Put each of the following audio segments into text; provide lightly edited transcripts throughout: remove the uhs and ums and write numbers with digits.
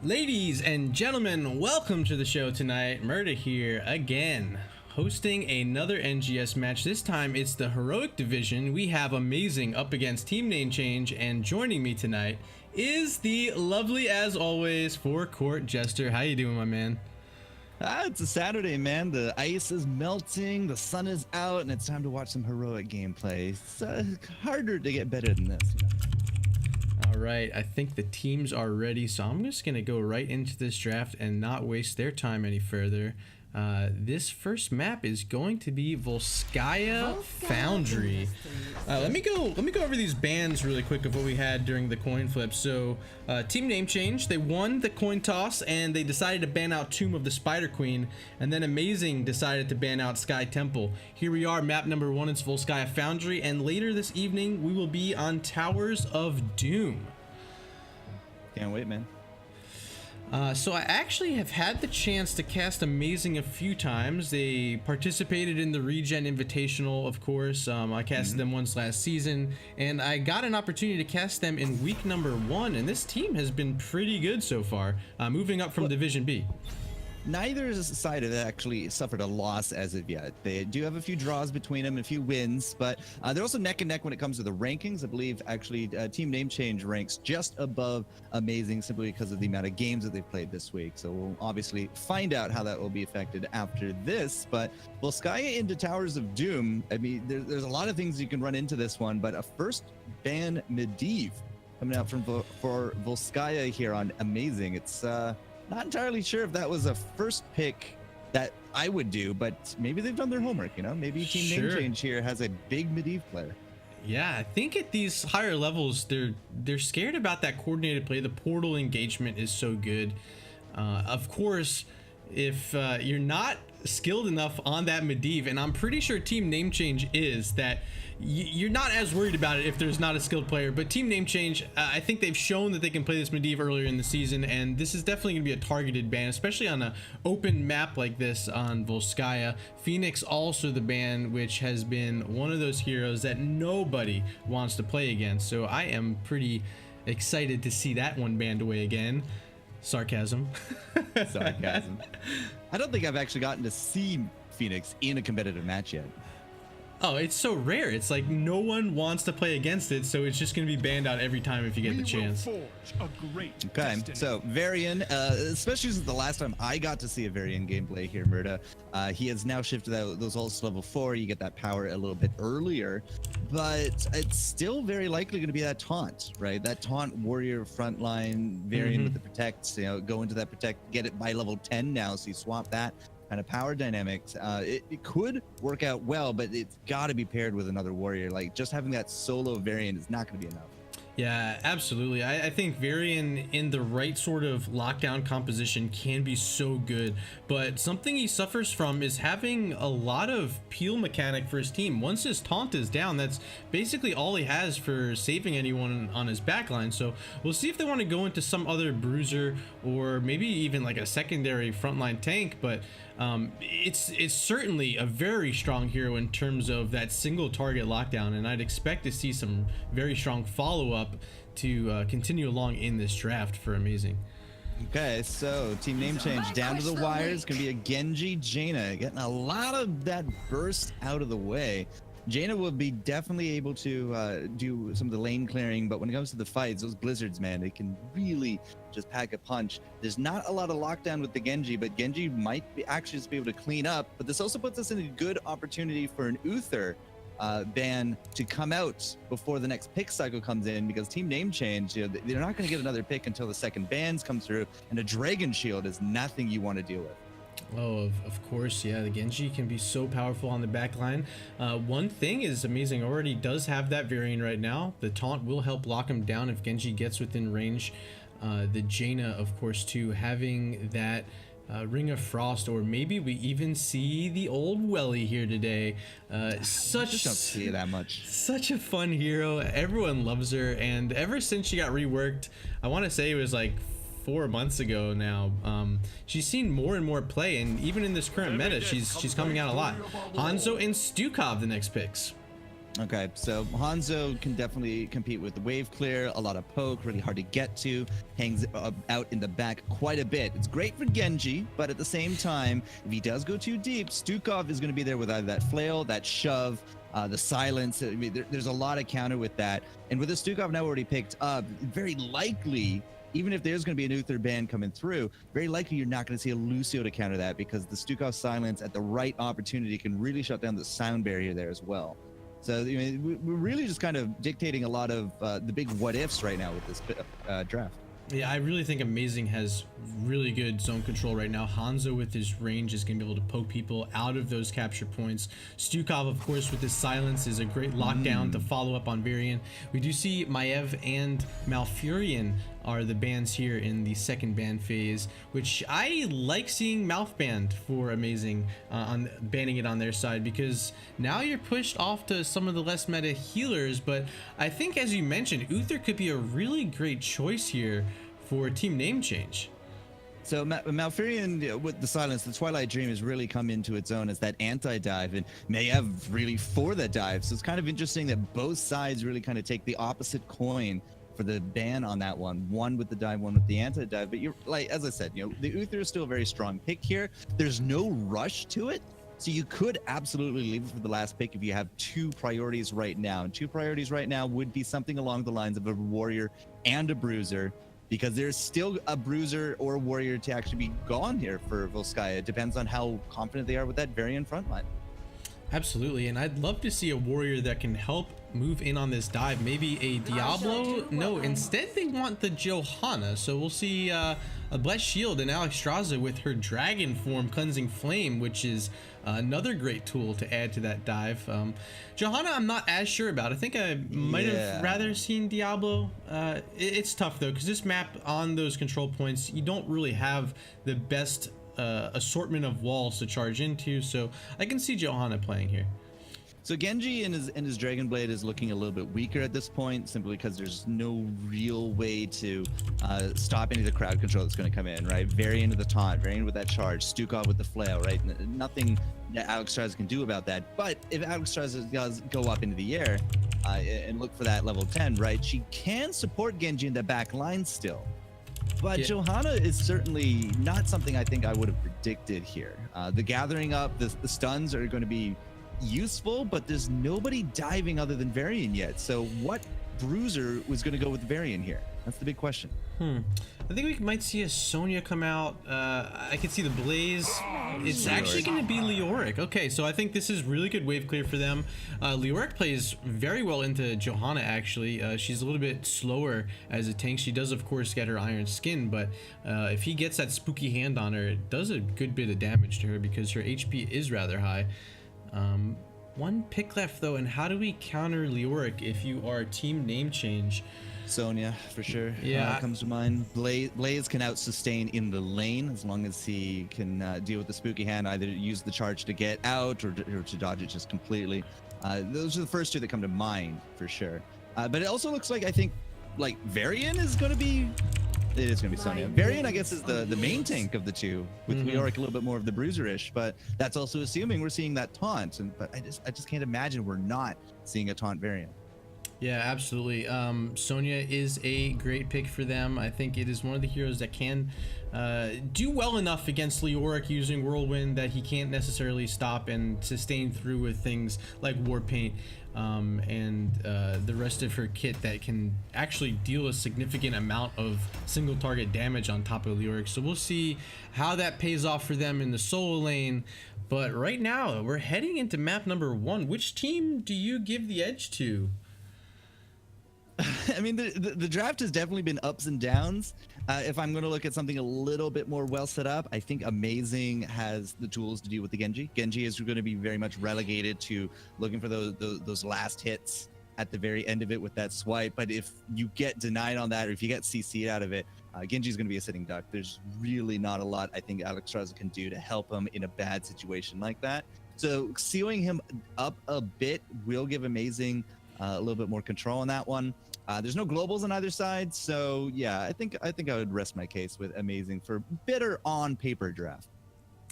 Ladies and gentlemen, welcome to the show tonight. Murda here again, hosting another NGS match. This time it's the Heroic Division. We have A-MEI-ZING up against Team Name Change, and joining me tonight is the lovely, as always, FourCourtJester. How you doing, my man? It's a Saturday, man. The ice is melting, the sun is out, and it's time to watch some heroic gameplay. It's harder to get better than this. All right, I think the teams are ready, so I'm just gonna go right into this draft and not waste their time any further. This first map is going to be Volskaya Foundry. Let me go over these bans really quick of what we had during the coin flip. So Team Name Change, they won the coin toss and they decided to ban out Tomb of the Spider Queen, and then A-MEI-ZING decided to ban out Sky Temple. Here we are, map number 1. It's Volskaya Foundry, and later this evening we will be on Towers of Doom. Can't wait, man. So I actually have had the chance to cast A-MEI-ZING a few times. They participated in the Regen Invitational, of course. I casted them once last season, and I got an opportunity to cast them in week number 1, and this team has been pretty good so far, moving up from Division B. Neither side have actually suffered a loss as of yet. They do have a few draws between them, a few wins, but they're also neck and neck when it comes to the rankings. I believe actually Team Name Change ranks just above A-MEI-ZING simply because of the amount of games that they've played this week. So we'll obviously find out how that will be affected after this. But Volskaya into Towers of Doom, I mean, there's a lot of things you can run into this one, but a first ban Medivh coming out from for Volskaya here on A-MEI-ZING. It's not entirely sure if that was a first pick that I would do, but maybe they've done their homework, you know? Maybe Team Name Change here has a big Medivh player. Yeah, I think at these higher levels, they're scared about that coordinated play. The portal engagement is so good. Of course, if you're not skilled enough on that Medivh, and I'm pretty sure Team Name Change is, that you're not as worried about it if there's not a skilled player. But Team Name Change, I think they've shown that they can play this Medivh earlier in the season, and this is definitely going to be a targeted ban, especially on an open map like this on Volskaya. Phoenix also the ban, which has been one of those heroes that nobody wants to play against, so I am pretty excited to see that one banned away again. Sarcasm. Sarcasm. I don't think I've actually gotten to see Phoenix in a competitive match yet. Oh, it's so rare. It's like no one wants to play against it, so it's just going to be banned out every time if you get the chance. Okay, so Varian, especially since the last time I got to see a Varian gameplay here, Murda, he has now shifted those ults to level 4. You get that power a little bit earlier, but it's still very likely going to be that taunt, right? That taunt warrior frontline Varian with the protect, you know, go into that protect, get it by level 10 now, so you swap that kind of power dynamics. It could work out well, but it's got to be paired with another warrior. Like, just having that solo Varian is not going to be enough. Yeah, absolutely. I think Varian in the right sort of lockdown composition can be so good, but something he suffers from is having a lot of peel mechanic for his team. Once his taunt is down, that's basically all he has for saving anyone on his backline. So we'll see if they want to go into some other bruiser or maybe even like a secondary frontline tank, but it's certainly a very strong hero in terms of that single target lockdown, and I'd expect to see some very strong follow-up to continue along in this draft for A-MEI-ZING. Okay, so Team Name Change down to the wire. It's gonna be a Genji Jaina, getting a lot of that burst out of the way. Jaina will be definitely able to do some of the lane clearing, but when it comes to the fights, those blizzards, man, they can really just pack a punch. There's not a lot of lockdown with the Genji, but Genji might actually just be able to clean up. But this also puts us in a good opportunity for an Uther ban to come out before the next pick cycle comes in, because Team Name Change, you know, they're not going to get another pick until the second bans come through, and a Dragon Shield is nothing you want to deal with. Oh, of course, yeah. The Genji can be so powerful on the back line. One thing is A-MEI-ZING already does have that Varian right now. The taunt will help lock him down if Genji gets within range. The Jaina, of course, too, having that Ring of Frost, or maybe we even see the old Welly here today. Just don't see it that much. Such a fun hero. Everyone loves her, and ever since she got reworked, I want to say it was like 4 months ago now, she's seen more and more play, and even in this current meta, she's coming out a lot. Hanzo and Stukov, the next picks. Okay, so Hanzo can definitely compete with the wave clear, a lot of poke, really hard to get to, hangs out in the back quite a bit. It's great for Genji, but at the same time, if he does go too deep, Stukov is going to be there with either that flail, that shove, the silence. I mean, there's a lot of counter with that. And with the Stukov now already picked up, very likely, even if there's going to be an Uther ban coming through, very likely you're not going to see a Lucio to counter that, because the Stukov silence at the right opportunity can really shut down the sound barrier there as well. So I mean, we're really just kind of dictating a lot of the big what ifs right now with this draft. Yeah, I really think A-MEI-ZING has really good zone control right now. Hanzo with his range is going to be able to poke people out of those capture points. Stukov, of course, with his silence is a great lockdown to follow up on Varian. We do see Maev and Malfurion are the bans here in the second ban phase, which I like seeing mouth banned for A-MEI-ZING on banning it on their side, because now you're pushed off to some of the less meta healers. But I think, as you mentioned, Uther could be a really great choice here for team name change. So Malfurion with the silence, the Twilight Dream has really come into its own as that anti-dive, and Maev really for that dive. So it's kind of interesting that both sides really kind of take the opposite coin for the ban on that one with the dive, one with the anti-dive. But you're like, as I said, the Uther is still a very strong pick here. There's no rush to it, so you could absolutely leave it for the last pick if you have two priorities right now. And two priorities right now would be something along the lines of a warrior and a bruiser, because there's still a bruiser or a warrior to actually be gone here for Volskaya. It depends on how confident they are with that Varian frontline. Absolutely, and I'd love to see a warrior that can help move in on this dive. Maybe a Diablo? No, instead they want the Johanna. So we'll see a Blessed Shield and Alexstrasza with her Dragon form, Cleansing Flame, which is another great tool to add to that dive. Johanna, I'm not as sure about. I think I might have rather seen Diablo. It's tough though, because this map on those control points, you don't really have the best assortment of walls to charge into, so I can see Johanna playing here. So Genji in his Dragon Blade is looking a little bit weaker at this point, simply because there's no real way to stop any of the crowd control that's going to come in, right? Varian with the taunt, Varian with that charge, Stukov with the flail, right? Nothing that Alexstrasza can do about that. But if Alexstrasza does go up into the air and look for that level 10, right, she can support Genji in the back line still. But yeah, Johanna is certainly not something I think I would have predicted here. The gathering up, the stuns are going to be useful, but there's nobody diving other than Varian yet. So what bruiser was going to go with Varian here? That's the big question. I think we might see a Sonya come out. I can see the Blaze. It's actually going to be Leoric. Okay, so I think this is really good wave clear for them. Leoric plays very well into Johanna, actually. She's a little bit slower as a tank. She does, of course, get her iron skin, but if he gets that spooky hand on her, it does a good bit of damage to her because her HP is rather high. One pick left, though, and how do we counter Leoric if you are team name change? Sonya, for sure. Yeah, comes to mind. Blaze can out sustain in the lane as long as he can deal with the spooky hand, either use the charge to get out or to dodge it just completely. Those are the first two that come to mind for sure. But it also looks like, I think, like Varian is going to be. It is going to be Sonya. Varian, I guess, is the main tank of the two, with Leoric a little bit more of the bruiser-ish, but that's also assuming we're seeing that taunt. But I just can't imagine we're not seeing a taunt Varian. Yeah, absolutely. Sonya is a great pick for them. I think it is one of the heroes that can do well enough against Leoric using Whirlwind that he can't necessarily stop and sustain through with things like Warpaint and the rest of her kit that can actually deal a significant amount of single target damage on top of Leoric. So we'll see how that pays off for them in the solo lane. But right now, we're heading into map number 1. Which team do you give the edge to? I mean, the draft has definitely been ups and downs. If I'm going to look at something a little bit more well set up, I think A-MEI-ZING has the tools to deal with the Genji. Genji is going to be very much relegated to looking for those last hits at the very end of it with that swipe. But if you get denied on that, or if you get CC'd out of it, Genji is going to be a sitting duck. There's really not a lot I think Alexstrasza can do to help him in a bad situation like that. So sealing him up a bit will give A-MEI-ZING a little bit more control on that one. There's no globals on either side, so yeah, I think I would rest my case with A-MEI-ZING for better on paper draft.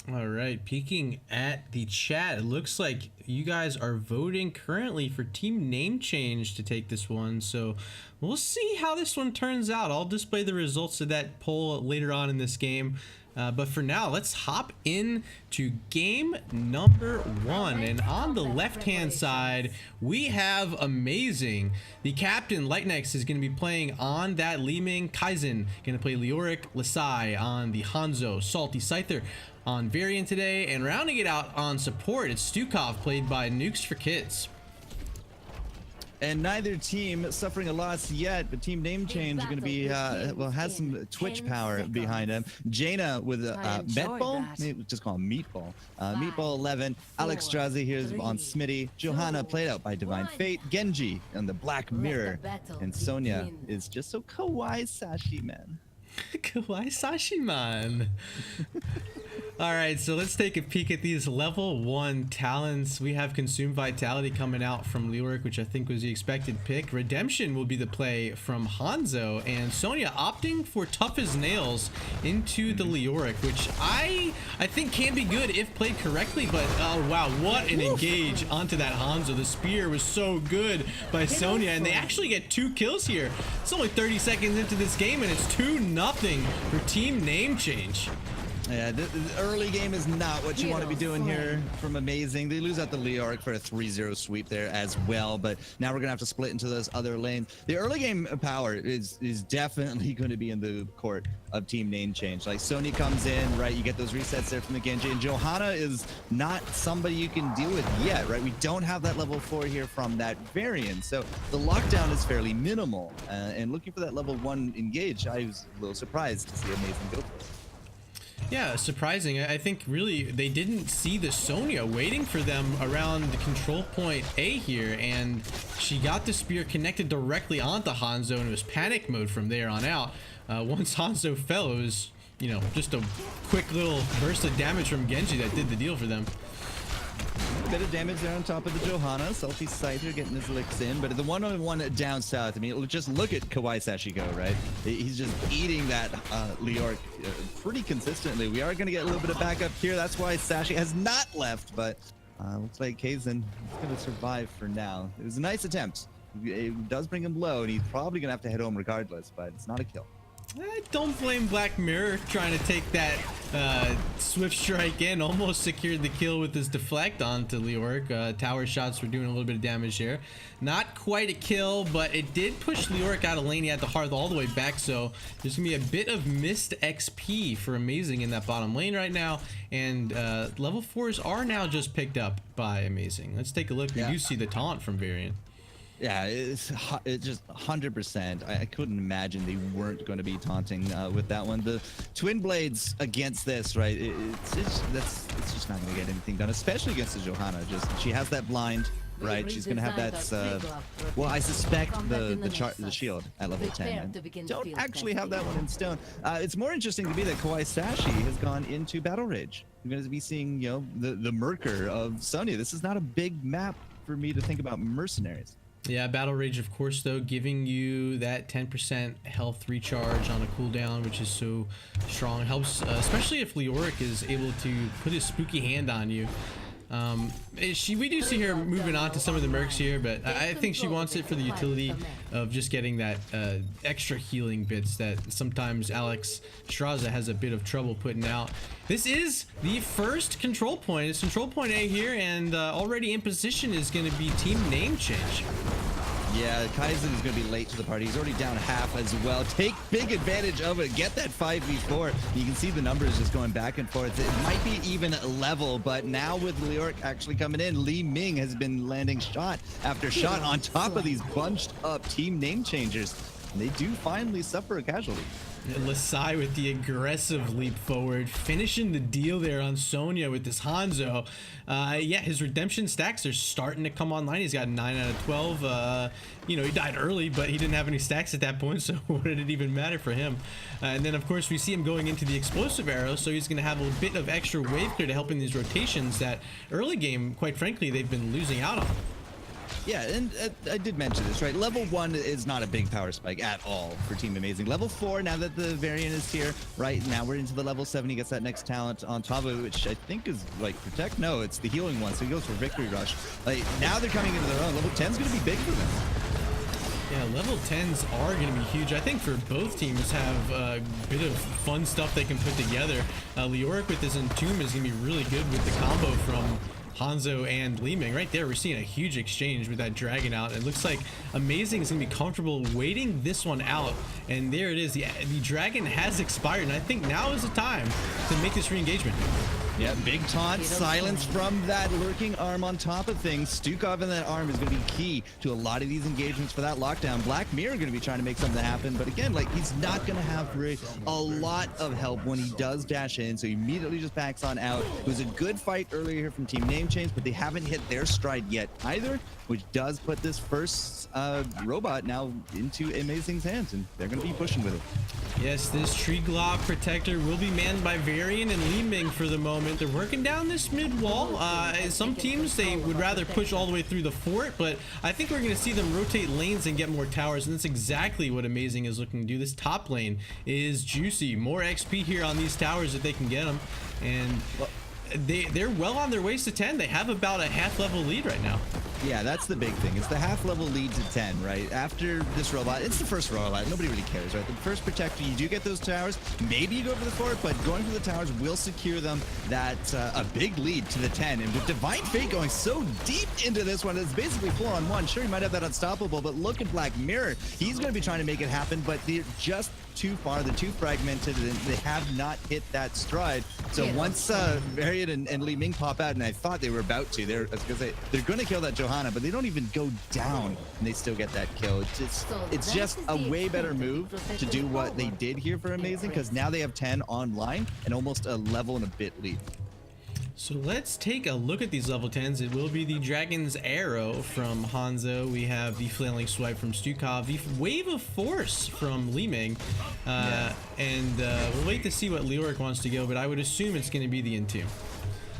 All right, peeking at the chat, it looks like you guys are voting currently for team name change to take this one. So we'll see how this one turns out. I'll display the results of that poll later on in this game. But for now, let's hop in to game number 1. And on the left-hand side, we have A-MEI-ZING. The captain, Lightnex, is going to be playing on that Li-Ming. Kaizen going to play Leoric Lasai on the Hanzo. Salty Scyther on Varian today. And rounding it out on support, it's Stukov, played by Nukes for Kids. And neither team suffering a loss yet, but team name change going to be, well, has some Twitch power behind him. Jaina with Meatball, just call him Meatball. Meatball 11, Alex Strazi here on Smitty, Johanna played out by Divine Fate, Genji on the Black Mirror, and Sonya is just so kawaii sashi, man. Kawaii sashi, man. All right, so let's take a peek at these level 1 talents. We have Consume Vitality coming out from Leoric, which I think was the expected pick. Redemption will be the play from Hanzo, and Sonya opting for Tough as Nails into the Leoric, which I think can be good if played correctly, but oh wow, what an engage onto that Hanzo. The spear was so good by Sonya, and they actually get 2 kills here. It's only 30 seconds into this game, and it's 2-0 for team name change. Yeah, the early game is not what you want to be doing here from A-MEI-ZING. They lose out the Leoric for a 3-0 sweep there as well, but now we're going to have to split into those other lanes. The early game power is definitely going to be in the court of team name change. Like Sonya comes in, right? You get those resets there from the Genji, and Johanna is not somebody you can deal with yet, right? We don't have that level 4 here from that variant, so the lockdown is fairly minimal. And looking for that level 1 engage, I was a little surprised to see A-MEI-ZING go for it. Yeah, surprising. I think really they didn't see the Sonya waiting for them around the control point A here, and she got the spear connected directly onto Hanzo, and it was panic mode from there on out. Once Hanzo fell, it was, you know, just a quick little burst of damage from Genji that did the deal for them. A bit of damage there on top of the Johanna. Salty Scyther getting his licks in, but the one-on-one down south, I mean, just look at Kawaii Sashi go, right? He's just eating that Leoric pretty consistently. We are going to get a little bit of backup here. That's why Sashi has not left, but looks like Kaizen is going to survive for now. It was a nice attempt. It does bring him low, and he's probably going to have to head home regardless, but it's not a kill. I don't blame Black Mirror trying to take that swift strike in. Almost secured the kill with his deflect onto Leoric. Tower shots were doing a little bit of damage there. Not quite a kill, but it did push Leoric out of lane. He had the hearth all the way back, so there's gonna be a bit of missed XP for A-MEI-ZING in that bottom lane right now. And level 4s are now just picked up by A-MEI-ZING. Let's take a look. We do see the taunt from Varian. Yeah, it's just 100%. I couldn't imagine they weren't going to be taunting with that one. The Twin Blades against this, right? It's just not going to get anything done, especially against the Johanna. Just she has that blind, right? She's going to have that. Well, I suspect the shield at level 10. Don't actually have that one in stone. It's more interesting to me that Kawaii Sashi has gone into Battle Rage. We're going to be seeing, you know, the Merker of Sonya. This is not a big map for me to think about mercenaries. Yeah, Battle Rage, of course, though, giving you that 10% health recharge on a cooldown, which is so strong. Helps, especially if Leoric is able to put his spooky hand on you. We do see her moving on to some of the mercs here, but I think she wants it for the utility of just getting that extra healing bits that sometimes Alex Straza has a bit of trouble putting out. This is the first control point. It's control point A here, and already in position is going to be team name change. Yeah, Kaizen is going to be late to the party. He's already down half as well. Take big advantage of it. Get that 5v4. You can see the numbers just going back and forth. It might be even level, but now with Leoric actually coming in, Li-Ming has been landing shot after shot on top of these bunched up team name changers. And they do finally suffer a casualty. Lasai with the aggressive leap forward, finishing the deal there on Sonya with this Hanzo. Yeah, his redemption stacks are starting to come online. He's got 9 out of 12. You know, he died early, but he didn't have any stacks at that point, so what did it even matter for him? And then, of course, we see him going into the explosive arrow, so he's going to have a bit of extra wave clear to help in these rotations that early game, quite frankly, they've been losing out on. Yeah, and I did mention this, right? Level 1 is not a big power spike at all for Team A-MEI-ZING. Level 4, now that the variant is here, right? Now we're into the level 7. He gets that next talent on top of it, which I think is like Protect. No, it's the healing one, so he goes for Victory Rush. Like, now they're coming into their own. Level 10 is going to be big for them. Yeah, level 10s are going to be huge. I think for both teams have a bit of fun stuff they can put together. Leoric with his Entomb is going to be really good with the combo from Hanzo and Li-Ming. Right there, we're seeing a huge exchange with that dragon out. It looks like A-MEI-ZING is going to be comfortable waiting this one out. And there it is. The dragon has expired, and I think now is the time to make this re-engagement. Yeah, big taunt, silence from that lurking arm on top of things. Stukov in that arm is going to be key to a lot of these engagements for that lockdown. Black Mirror going to be trying to make something happen, but again, like, he's not going to have a lot of help when he does dash in, so he immediately just backs on out. It was a good fight earlier here from Team Namechange, but they haven't hit their stride yet either, which does put this first robot now into A-MEI-ZING's hands, and they're going to be pushing with it. Yes, this Tree Glob Protector will be manned by Varian and Li-Ming for the moment. They're working down this mid wall. Some teams, they would rather push all the way through the fort, but I think we're going to see them rotate lanes and get more towers, and that's exactly what A-MEI-ZING is looking to do. This top lane is juicy. More XP here on these towers if they can get them, and they're well on their ways to 10. They have about a half level lead right now. Yeah, that's the big thing. It's the half level lead to 10, right? After this robot, it's the first robot. Nobody really cares, right? The first protector, you do get those towers. Maybe you go for the fort, but going for the towers will secure them that a big lead to the 10. And with Divine Fate going so deep into this one, it's basically 4-on-1. Sure, you might have that unstoppable, but look at Black Mirror. He's going to be trying to make it happen, but they're just too far. They're too fragmented, and they have not hit that stride. So once Varian and Li-Ming pop out, and I thought they were about to, they're going to kill that Johanna, but they don't even go down, and they still get that kill. It's just a way better move to do what they did here for A-MEI-ZING, because now they have 10 online and almost a level and a bit lead. So let's take a look at these level 10s. It will be the Dragon's Arrow from Hanzo. We have the Flailing Swipe from Stukov, the Wave of Force from Li-Ming. And we'll wait to see what Leoric wants to go, but I would assume it's going to be the Entomb.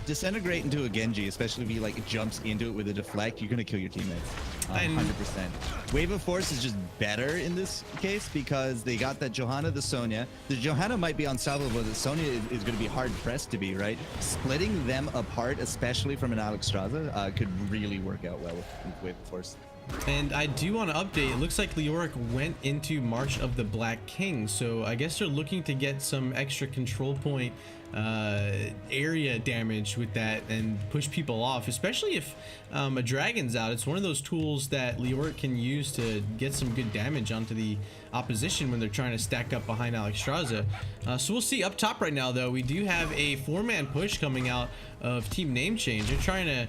Disintegrate into a Genji, especially if he like jumps into it with a deflect, you're going to kill your teammates. 100%. Wave of Force is just better in this case because they got that Johanna, the Sonya. The Johanna might be unstoppable, but the Sonya is going to be hard pressed to be, right? Splitting them apart, especially from an Alexstrasza, could really work out well with Wave of Force. And I do want to update, it looks like Leoric went into March of the Black King, so I guess they're looking to get some extra control point area damage with that and push people off, especially if a dragon's out. It's one of those tools that Leoric can use to get some good damage onto the opposition when they're trying to stack up behind Alexstrasza. So we'll see. Up top right now, though, we do have a 4-man push coming out of Team Namechange. They're trying to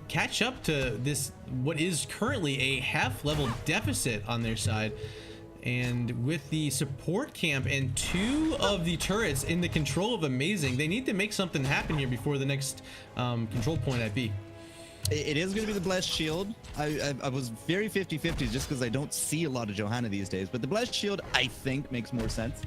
catch up to this, what is currently a half-level deficit on their side. And with the support camp and 2 of the turrets in the control of A-MEI-ZING, they need to make something happen here before the next control point at B. It is going to be the Blessed Shield. I was very 50-50 just because I don't see a lot of Johanna these days, but the Blessed Shield I think makes more sense.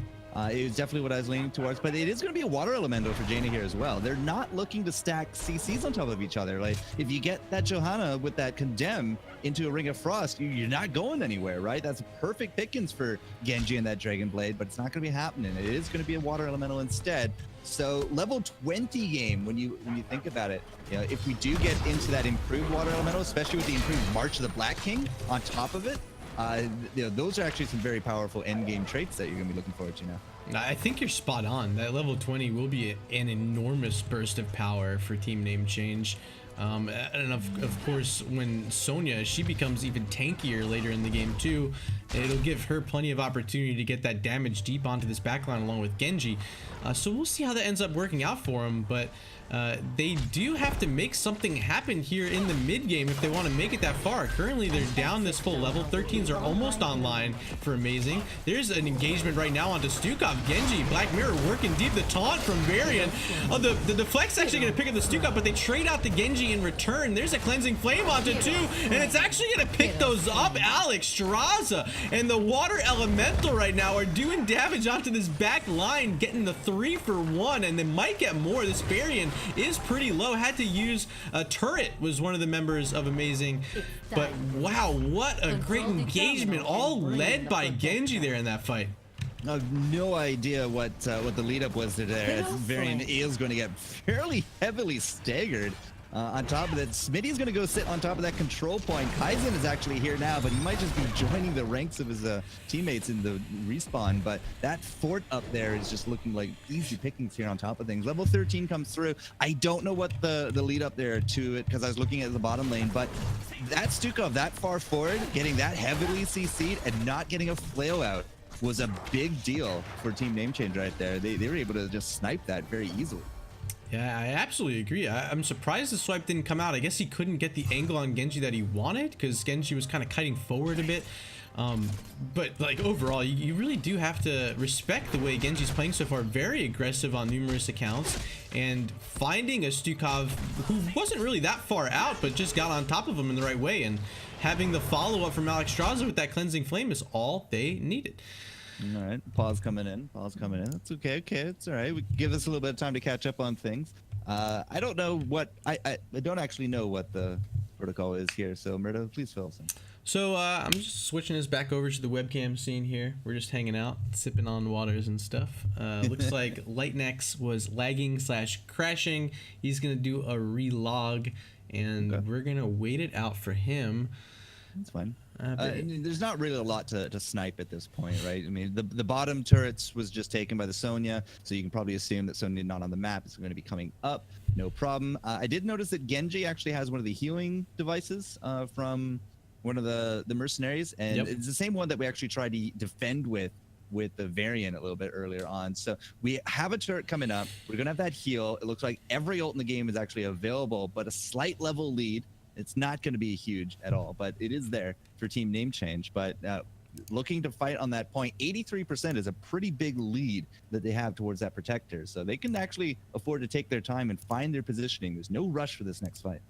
It was definitely what I was leaning towards, but it is going to be a water elemental for Jaina here as well. They're not looking to stack CCs on top of each other. Like, if you get that Johanna with that Condemn into a Ring of Frost, you're not going anywhere, right? That's perfect pickings for Genji and that Dragon Blade, but it's not going to be happening. It is going to be a water elemental instead. So level 20 game, when you think about it, you know, if we do get into that improved water elemental, especially with the improved March of the Black King on top of it, you know, those are actually some very powerful end game traits that you're going to be looking forward to now. I think you're spot on. That level 20 will be an enormous burst of power for Team Namechange. And of course, when Sonya, she becomes even tankier later in the game too, it'll give her plenty of opportunity to get that damage deep onto this backline along with Genji. So we'll see how that ends up working out for them, but they do have to make something happen here in the mid game if they want to make it that far. Currently, they're down this full level. 13s are almost online for A-MEI-ZING. There's an engagement right now onto Stukov. Genji, Black Mirror working deep. The taunt from Varian. Oh, the deflect's actually going to pick up the Stukov, but they trade out the Genji in return. There's a Cleansing Flame onto 2, and it's actually going to pick those up. Alexstrasza and the Water Elemental right now are doing damage onto this back line, getting the 3 for 1, and they might get more. This Varian is pretty low. Had to use a turret, was one of the members of A-MEI-ZING. But wow, what a great engagement, all led by Genji there in that fight. I have no idea what the lead up was there. Varian is going to get fairly heavily staggered. On top of that, Smitty is going to go sit on top of that control point. Kaizen is actually here now, but he might just be joining the ranks of his teammates in the respawn. But that fort up there is just looking like easy pickings here on top of things. Level 13 comes through. I don't know what the lead up there to it, because I was looking at the bottom lane, but that Stukov that far forward, getting that heavily CC'd and not getting a flail out was a big deal for Team Name Change right there. They were able to just snipe that very easily. Yeah, I absolutely agree. I'm surprised the swipe didn't come out. I guess he couldn't get the angle on Genji that he wanted, because Genji was kind of cutting forward a bit. But like overall, you really do have to respect the way Genji's playing so far. Very aggressive on numerous accounts, and finding a Stukov who wasn't really that far out, but just got on top of him in the right way, and having the follow-up from Alexstrasza with that cleansing flame is all they needed. All right, pause coming in. That's okay. It's all right. We give us a little bit of time to catch up on things. I don't know what I don't actually know what the protocol is here. So Murdo, please fill us in. So I'm just switching this back over to the webcam scene here. We're just hanging out, sipping on waters and stuff. Looks like Lightnex was lagging / crashing. He's gonna do a relog, and we're gonna wait it out for him. That's fine. There's not really a lot to snipe at this point, right? I mean, the bottom turrets was just taken by the Sonya, so you can probably assume that Sonya not on the map is going to be coming up. No problem. I did notice that Genji actually has one of the healing devices from one of the mercenaries, and it's the same one that we actually tried to defend with the Varian a little bit earlier on. So we have a turret coming up. We're gonna have that heal. It looks like every ult in the game is actually available, but a slight level lead. It's not going to be huge at all, but it is there for Team Name Change. But looking to fight on that point, 83% is a pretty big lead that they have towards that protector. So they can actually afford to take their time and find their positioning. There's no rush for this next fight.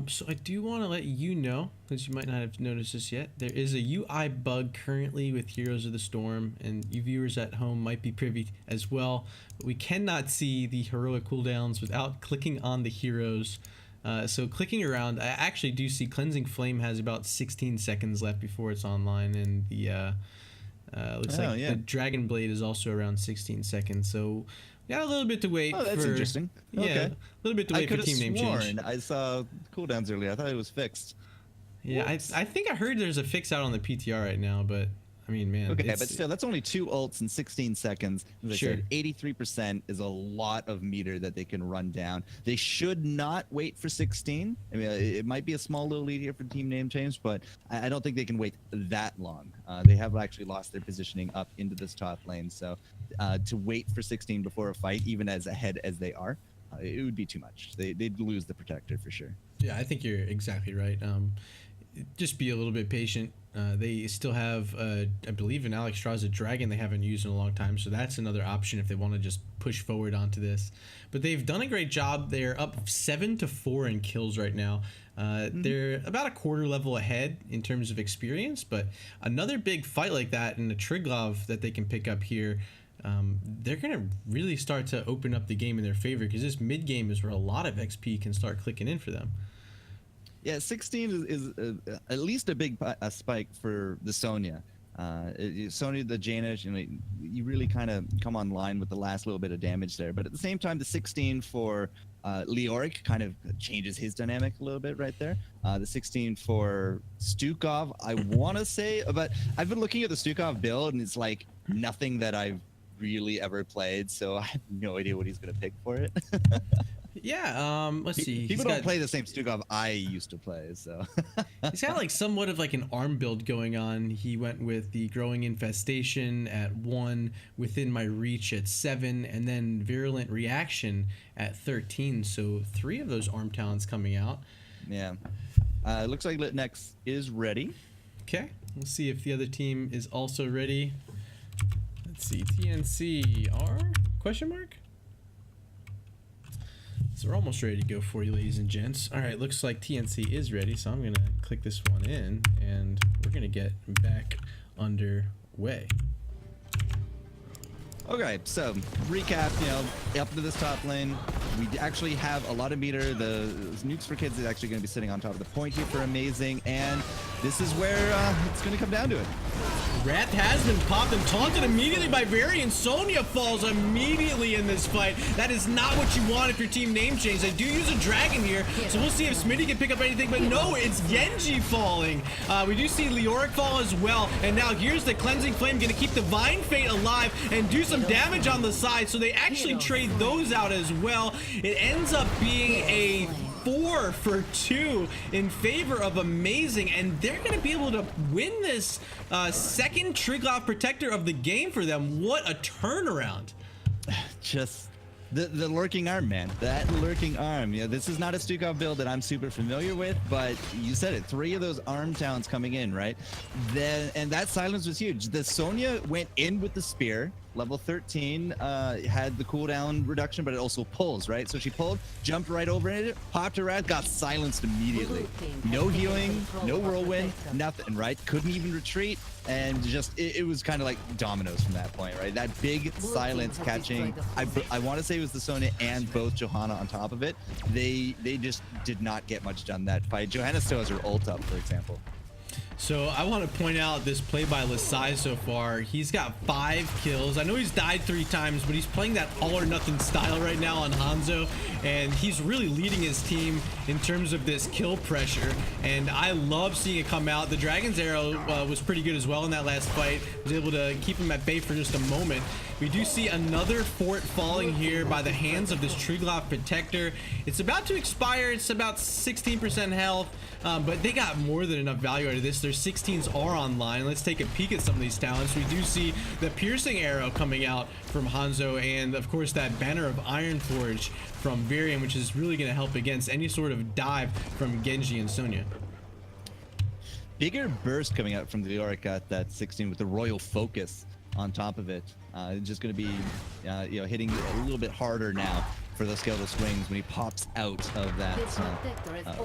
So I do want to let you know, because you might not have noticed this yet, there is a UI bug currently with Heroes of the Storm, and you viewers at home might be privy as well. But we cannot see the heroic cooldowns without clicking on the heroes. So clicking around, I actually do see Cleansing Flame has about 16 seconds left before it's online, and the looks like the Dragon Blade is also around 16 seconds. So we got a little bit to wait. Oh, that's interesting. Yeah, a little bit to wait for Team Name Change. I saw cooldowns earlier. I thought it was fixed. Yeah, I think I heard there's a fix out on the PTR right now, but I mean, man. Okay, but still, that's only 2 ults in 16 seconds. As I said, 83% is a lot of meter that they can run down. They should not wait for 16. I mean, it might be a small little lead here for Team Name Change, but I don't think they can wait that long. They have actually lost their positioning up into this top lane. So to wait for 16 before a fight, even as ahead as they are, it would be too much. They'd lose the protector for sure. Yeah, I think you're exactly right. Just be a little bit patient. They still have, I believe, an Alexstrasza Dragon they haven't used in a long time, so that's another option if they want to just push forward onto this. But they've done a great job. They're up 7-4 in kills right now. They're about a quarter level ahead in terms of experience, but another big fight like that and a Triglav that they can pick up here, they're going to really start to open up the game in their favor, because this mid game is where a lot of XP can start clicking in for them. Yeah, 16 is at least a big spike for the Sonya. Sonya, the Jaina, you really kind of come online with the last little bit of damage there. But at the same time, the 16 for Leoric kind of changes his dynamic a little bit right there. The 16 for Stukov, I want to say, but I've been looking at the Stukov build, and it's like nothing that I've really ever played. So I have no idea what he's going to pick for it. Yeah, let's see. People don't play the same Stukov I used to play, so. He's got like somewhat of like an arm build going on. He went with the Growing Infestation at 1, Within My Reach at 7, and then Virulent Reaction at 13. So 3 of those arm talents coming out. Yeah. It looks like Litnex is ready. Okay, we'll see if the other team is also ready. Let's see, TNCR? Question mark? So we're almost ready to go for you, ladies and gents. All right, looks like TNC is ready, so I'm gonna click this one in, and we're gonna get back underway. Okay, so recap, you know, up to this top lane, we actually have a lot of meter. The Nukes for Kids is actually going to be sitting on top of the point here for A-MEI-ZING, and this is where it's going to come down to it. Wrath has been popped and taunted immediately by Varian. Sonya falls immediately in this fight. That is not what you want if your team name change. They do use a dragon here, so we'll see if Smitty can pick up anything, but no, it's Genji falling. We do see Leoric fall as well, and now here's the Cleansing Flame going to keep Divine Fate alive and do some damage on the side, so they actually trade those out as well. It ends up being a 4 for 2 in favor of A-MEI-ZING, and they're going to be able to win this second Triglav Protector of the game for them. What a turnaround. Just the lurking arm, man. That lurking arm. Yeah, this is not a Stukov build that I'm super familiar with, but you said it. 3 of those arm talents coming in, right? And that silence was huge. The Sonya went in with the spear. Level 13 had the cooldown reduction, but it also pulls, right? So she pulled, jumped right over it, popped her wrath, got silenced immediately. No healing, no whirlwind, nothing, right? Couldn't even retreat, and just it was kind of like dominoes from that point, right? That big silence catching. I want to say it was the Sonya and both Johanna on top of it. They just did not get much done that fight. Johanna still has her ult up, for example. So I want to point out this play by Lasai so far. He's got 5 kills. I know he's died 3 times, but he's playing that all or nothing style right now on Hanzo, and he's really leading his team in terms of this kill pressure, and I love seeing it come out. The Dragon's Arrow was pretty good as well in that last fight. Was able to keep him at bay for just a moment. We do see another fort falling here by the hands of this Triglav Protector. It's about to expire. It's about 16% health, but they got more than enough value out of this. Their 16s are online. Let's take a peek at some of these talents. We do see the Piercing Arrow coming out from Hanzo, and of course that Banner of Ironforge from Varian, which is really going to help against any sort of dive from Genji and Sonya. Bigger burst coming out from the Leoric at that 16 with the Royal Focus on top of it. It's just going to be, you know, hitting a little bit harder now for those skeletal swings when he pops out of that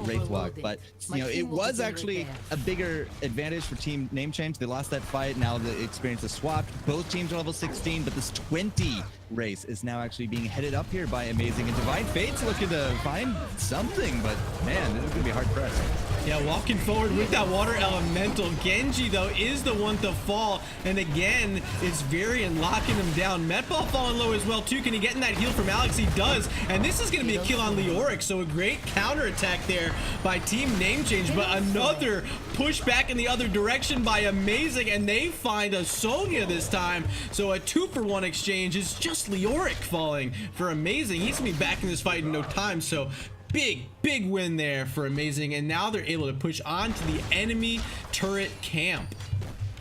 Wraith Walk. But, you know, it was actually a bigger advantage for team name change. They lost that fight. Now the experience is swapped. Both teams are level 16, but this 20 race is now actually being headed up here by A-MEI-ZING, and Divine Fate's looking to find something, but man, this is going to be hard pressed. Yeah, walking forward with that water elemental. Genji, though, is the one to fall. And again, it's Varian locking him down. Medball falling low as well, too. Can he get in that heal from Alex? He does. And this is going to be a kill on Leoric. So a great counterattack there by Team Name Change. But another push back in the other direction by A-MEI-ZING. And they find a Sonya this time. So a 2-for-1 exchange is just Leoric falling for A-MEI-ZING. He's going to be back in this fight in no time. So big win there for A-MEI-ZING, and now they're able to push on to the enemy turret camp.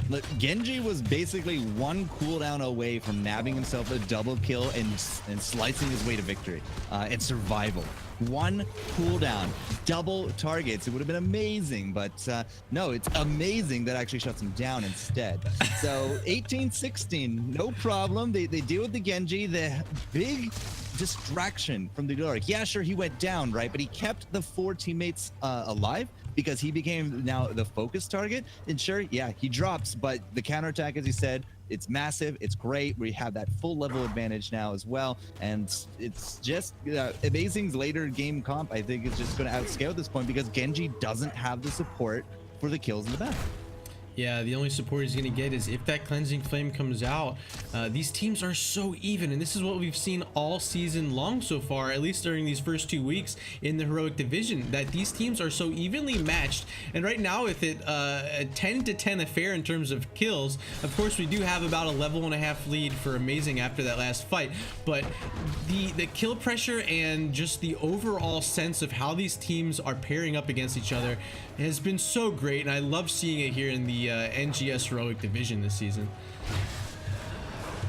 Look, Genji was basically one cooldown away from nabbing himself a double kill and slicing his way to victory and survival. One cooldown, double targets. It would have been amazing, but no, it's A-MEI-ZING that actually shuts him down instead. So 18-16, no problem. They deal with the Genji. The big distraction from the Leoric. Yeah, sure, he went down, right? But he kept the 4 teammates alive because he became now the focus target. And sure, yeah, he drops, but the counterattack, as you said, it's massive. It's great. We have that full level advantage now as well. And it's just A-MEI-ZING's later game comp, I think, is just going to outscale at this point because Genji doesn't have the support for the kills in the back. Yeah, the only support he's going to get is if that Cleansing Flame comes out. These teams are so even, and this is what we've seen all season long so far, at least during these first 2 weeks in the Heroic Division, that these teams are so evenly matched. And right now with it a 10-10 affair in terms of kills, of course we do have about a level and a half lead for A-MEI-ZING after that last fight, but the kill pressure and just the overall sense of how these teams are pairing up against each other has been so great, and I love seeing it here in the NGS Heroic Division this season.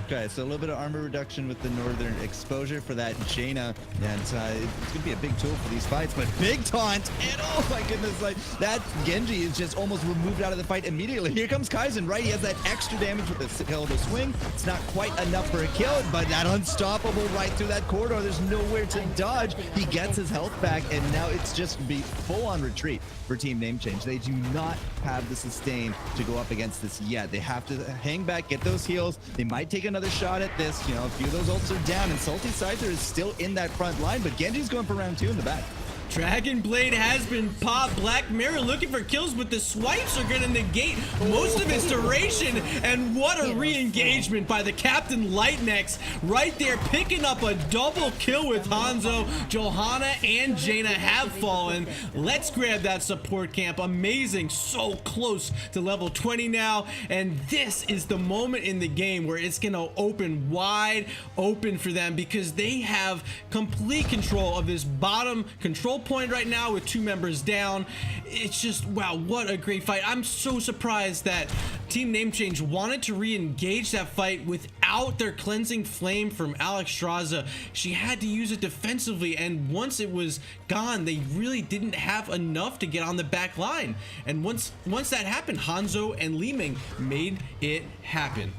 Okay, so a little bit of armor reduction with the northern exposure for that Jaina, and it's going to be a big tool for these fights, but big taunt, and oh my goodness, like that Genji is just almost removed out of the fight immediately. Here comes Kaizen, right? He has that extra damage with the skeletal swing. It's not quite enough for a kill, but that unstoppable right through that corridor, there's nowhere to dodge. He gets his health back, and now it's just be full-on retreat for Team Name Change. They do not have the sustain to go up against this yet. They have to hang back, get those heals. They might take another another shot at this. You know, a few of those ults are down, and Salty Scyther is still in that front line, but Genji's going for round 2 in the back. Dragon Blade has been popped. Black Mirror looking for kills, but the swipes are going to negate most of its duration. And what a re-engagement by the Captain Lightnex right there, picking up a double kill with Hanzo. Johanna and Jaina have fallen. Let's grab that support camp. Amazing. So close to level 20 now. And this is the moment in the game where it's going to open wide open for them, because they have complete control of this bottom control point right now with 2 members down. It's just, wow, what a great fight. I'm so surprised that Team Name Change wanted to re-engage that fight without their cleansing flame from Alexstrasza. She had to use it defensively, and once it was gone, they really didn't have enough to get on the back line. And once that happened, Hanzo and Li Ming made it happen.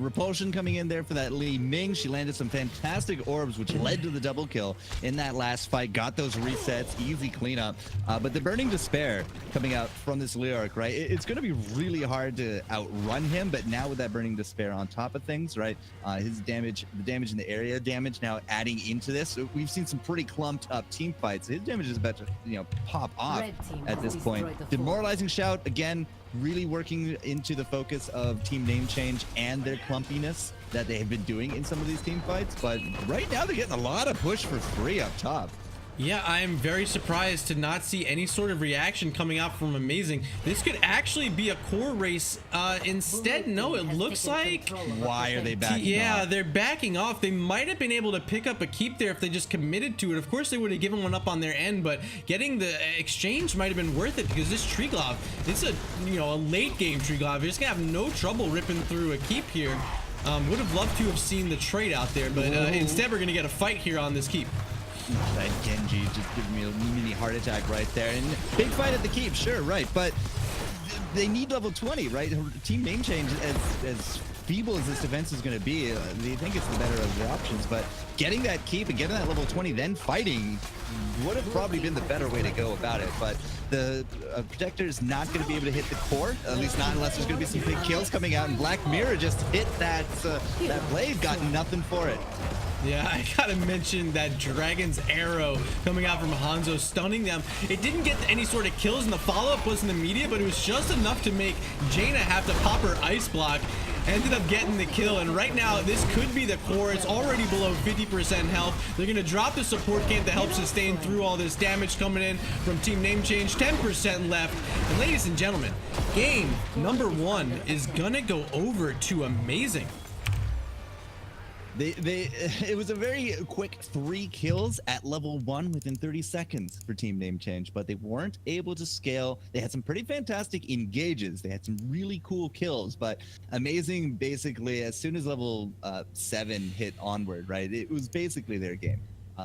Repulsion coming in there for that Li Ming. She landed some fantastic orbs, which led to the double kill in that last fight. Got those resets, easy cleanup. But the Burning Despair coming out from this Leoric, right? It's going to be really hard to outrun him, but now with that Burning Despair on top of things, right? His damage, the damage in the area damage now adding into this. So we've seen some pretty clumped up team fights. His damage is about to, you know, pop off at this point. Demoralizing Shout, again, really working into the focus of Team Name Change and their clumpiness that they have been doing in some of these team fights. But right now they're getting a lot of push for free up top. Yeah, I'm very surprised to not see any sort of reaction coming out from A-MEI-ZING. This could actually be a core race. Instead, no, it looks like... Why are they backing off? Yeah, they're backing off. They might have been able to pick up a keep there if they just committed to it. Of course, they would have given one up on their end, but getting the exchange might have been worth it, because this Treeglav, it's a, you know, a late game Treeglav. You're just gonna have no trouble ripping through a keep here. Would have loved to have seen the trade out there, but instead we're gonna get a fight here on this keep. That Genji just giving me a mini heart attack right there. And big fight at the keep, sure, right. But they need level 20, right? Team Name Change, as feeble as this defense is going to be, they think it's the better of the options. But getting that keep and getting that level 20, then fighting would have probably been the better way to go about it. But the Protector is not going to be able to hit the core, at least not unless there's going to be some big kills coming out. And Black Mirror just hit that blade, got nothing for it. Yeah, I gotta mention that Dragon's Arrow coming out from Hanzo, stunning them. It didn't get any sort of kills, and the follow-up wasn't immediate, but it was just enough to make Jaina have to pop her ice block. Ended up getting the kill, and right now this could be the core. It's already below 50% health. They're gonna drop the support camp to help sustain through all this damage coming in from Team Name Change. 10% left, and ladies and gentlemen, game number 1 is gonna go over to A-MEI-ZING. It was a very quick 3 kills at level 1 within 30 seconds for Team Name Change, but they weren't able to scale. They had some pretty fantastic engages. They had some really cool kills, but A-MEI-ZING basically, as soon as level 7 hit onward, right, it was basically their game.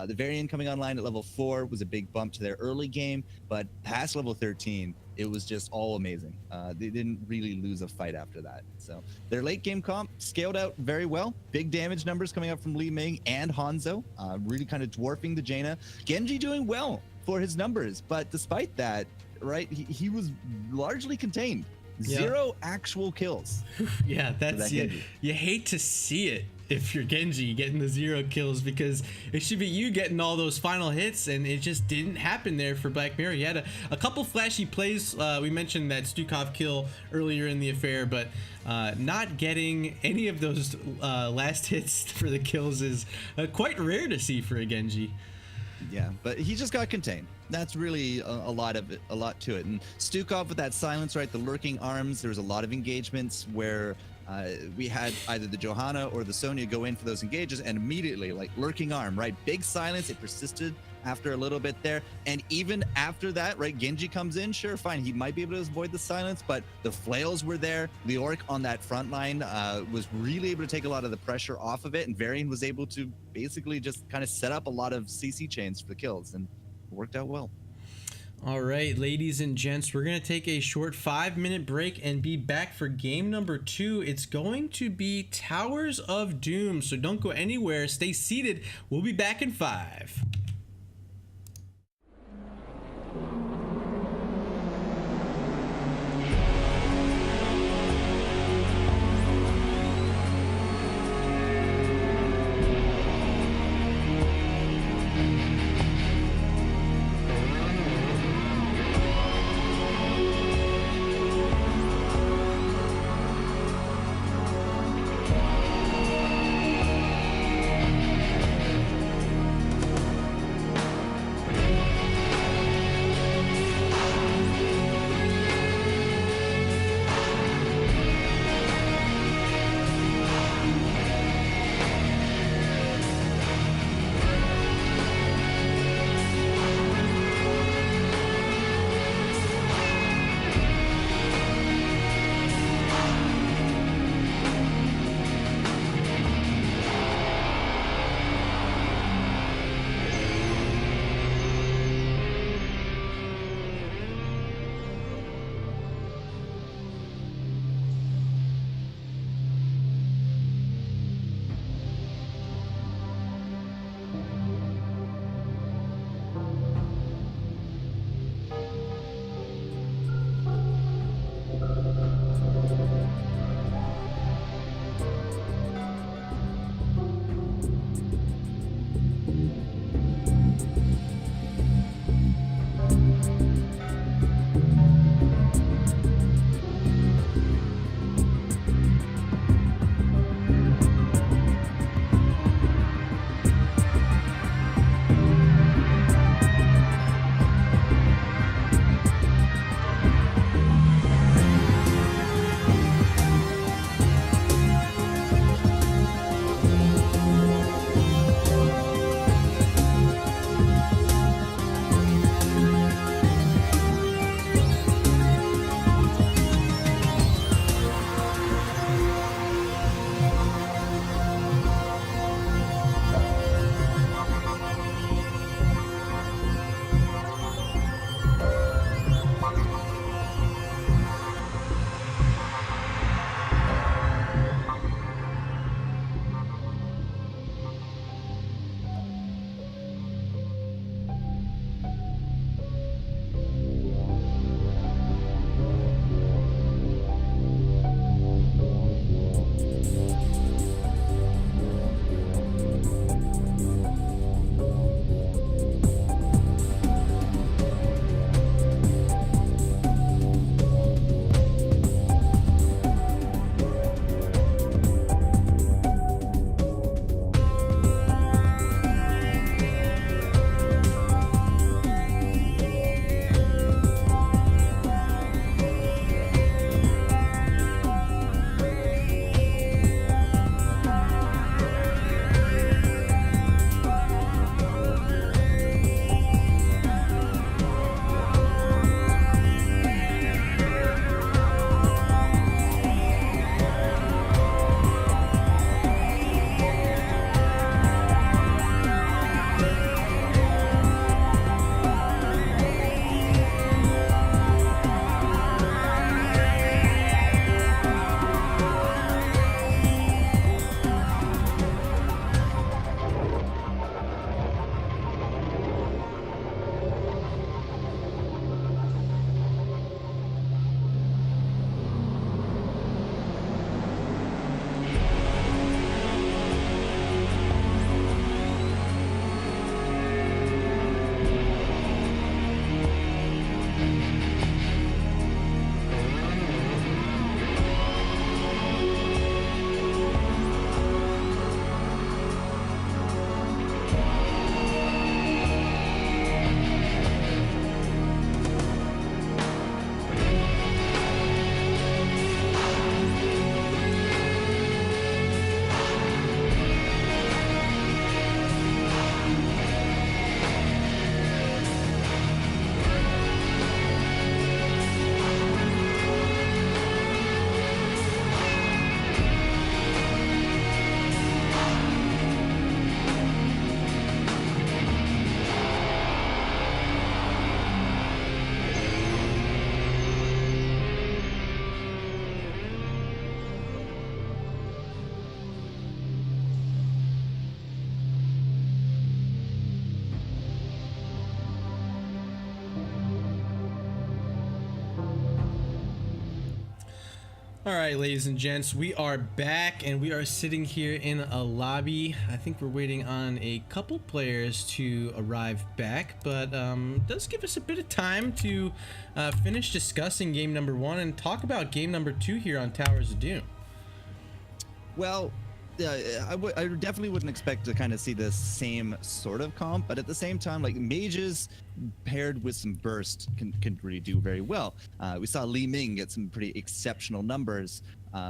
The Varian coming online at level 4 was a big bump to their early game, but past level 13, it was just all amazing. They didn't really lose a fight after that. So their late game comp scaled out very well. Big damage numbers coming up from Li Ming and Hanzo, really kind of dwarfing the Jaina. Genji doing well for his numbers, but despite that, right, he was largely contained. Yeah. 0 actual kills. Yeah, that's you hate to see it if you're Genji getting the 0 kills, because it should be you getting all those final hits, and it just didn't happen there for Black Mirror. He had a couple flashy plays. We mentioned that Stukov kill earlier in the affair, but not getting any of those last hits for the kills is quite rare to see for a Genji. Yeah, but he just got contained. That's really a lot to it. And Stukov with that silence, right? The lurking arms. There was a lot of engagements where we had either the Johanna or the Sonya go in for those engages, and immediately, like, lurking arm, right? Big silence. It persisted after a little bit there, and even after that, right, Genji comes in, sure, fine, he might be able to avoid the silence, but the flails were there. Leoric on that front line was really able to take a lot of the pressure off of it, and Varian was able to basically just kind of set up a lot of CC chains for the kills, and it worked out well. All right, ladies and gents, we're going to take a short 5-minute break and be back for game number 2. It's going to be Towers of Doom, so don't go anywhere. Stay seated. We'll be back in 5. All right, ladies and gents, we are back and we are sitting here in a lobby. I think we're waiting on a couple players to arrive back, but it does give us a bit of time to finish discussing game number 1 and talk about game number 2 here on Towers of Doom. Well, I definitely wouldn't expect to kind of see the same sort of comp, but at the same time, like mages paired with some burst can really do very well. We saw Li Ming get some pretty exceptional numbers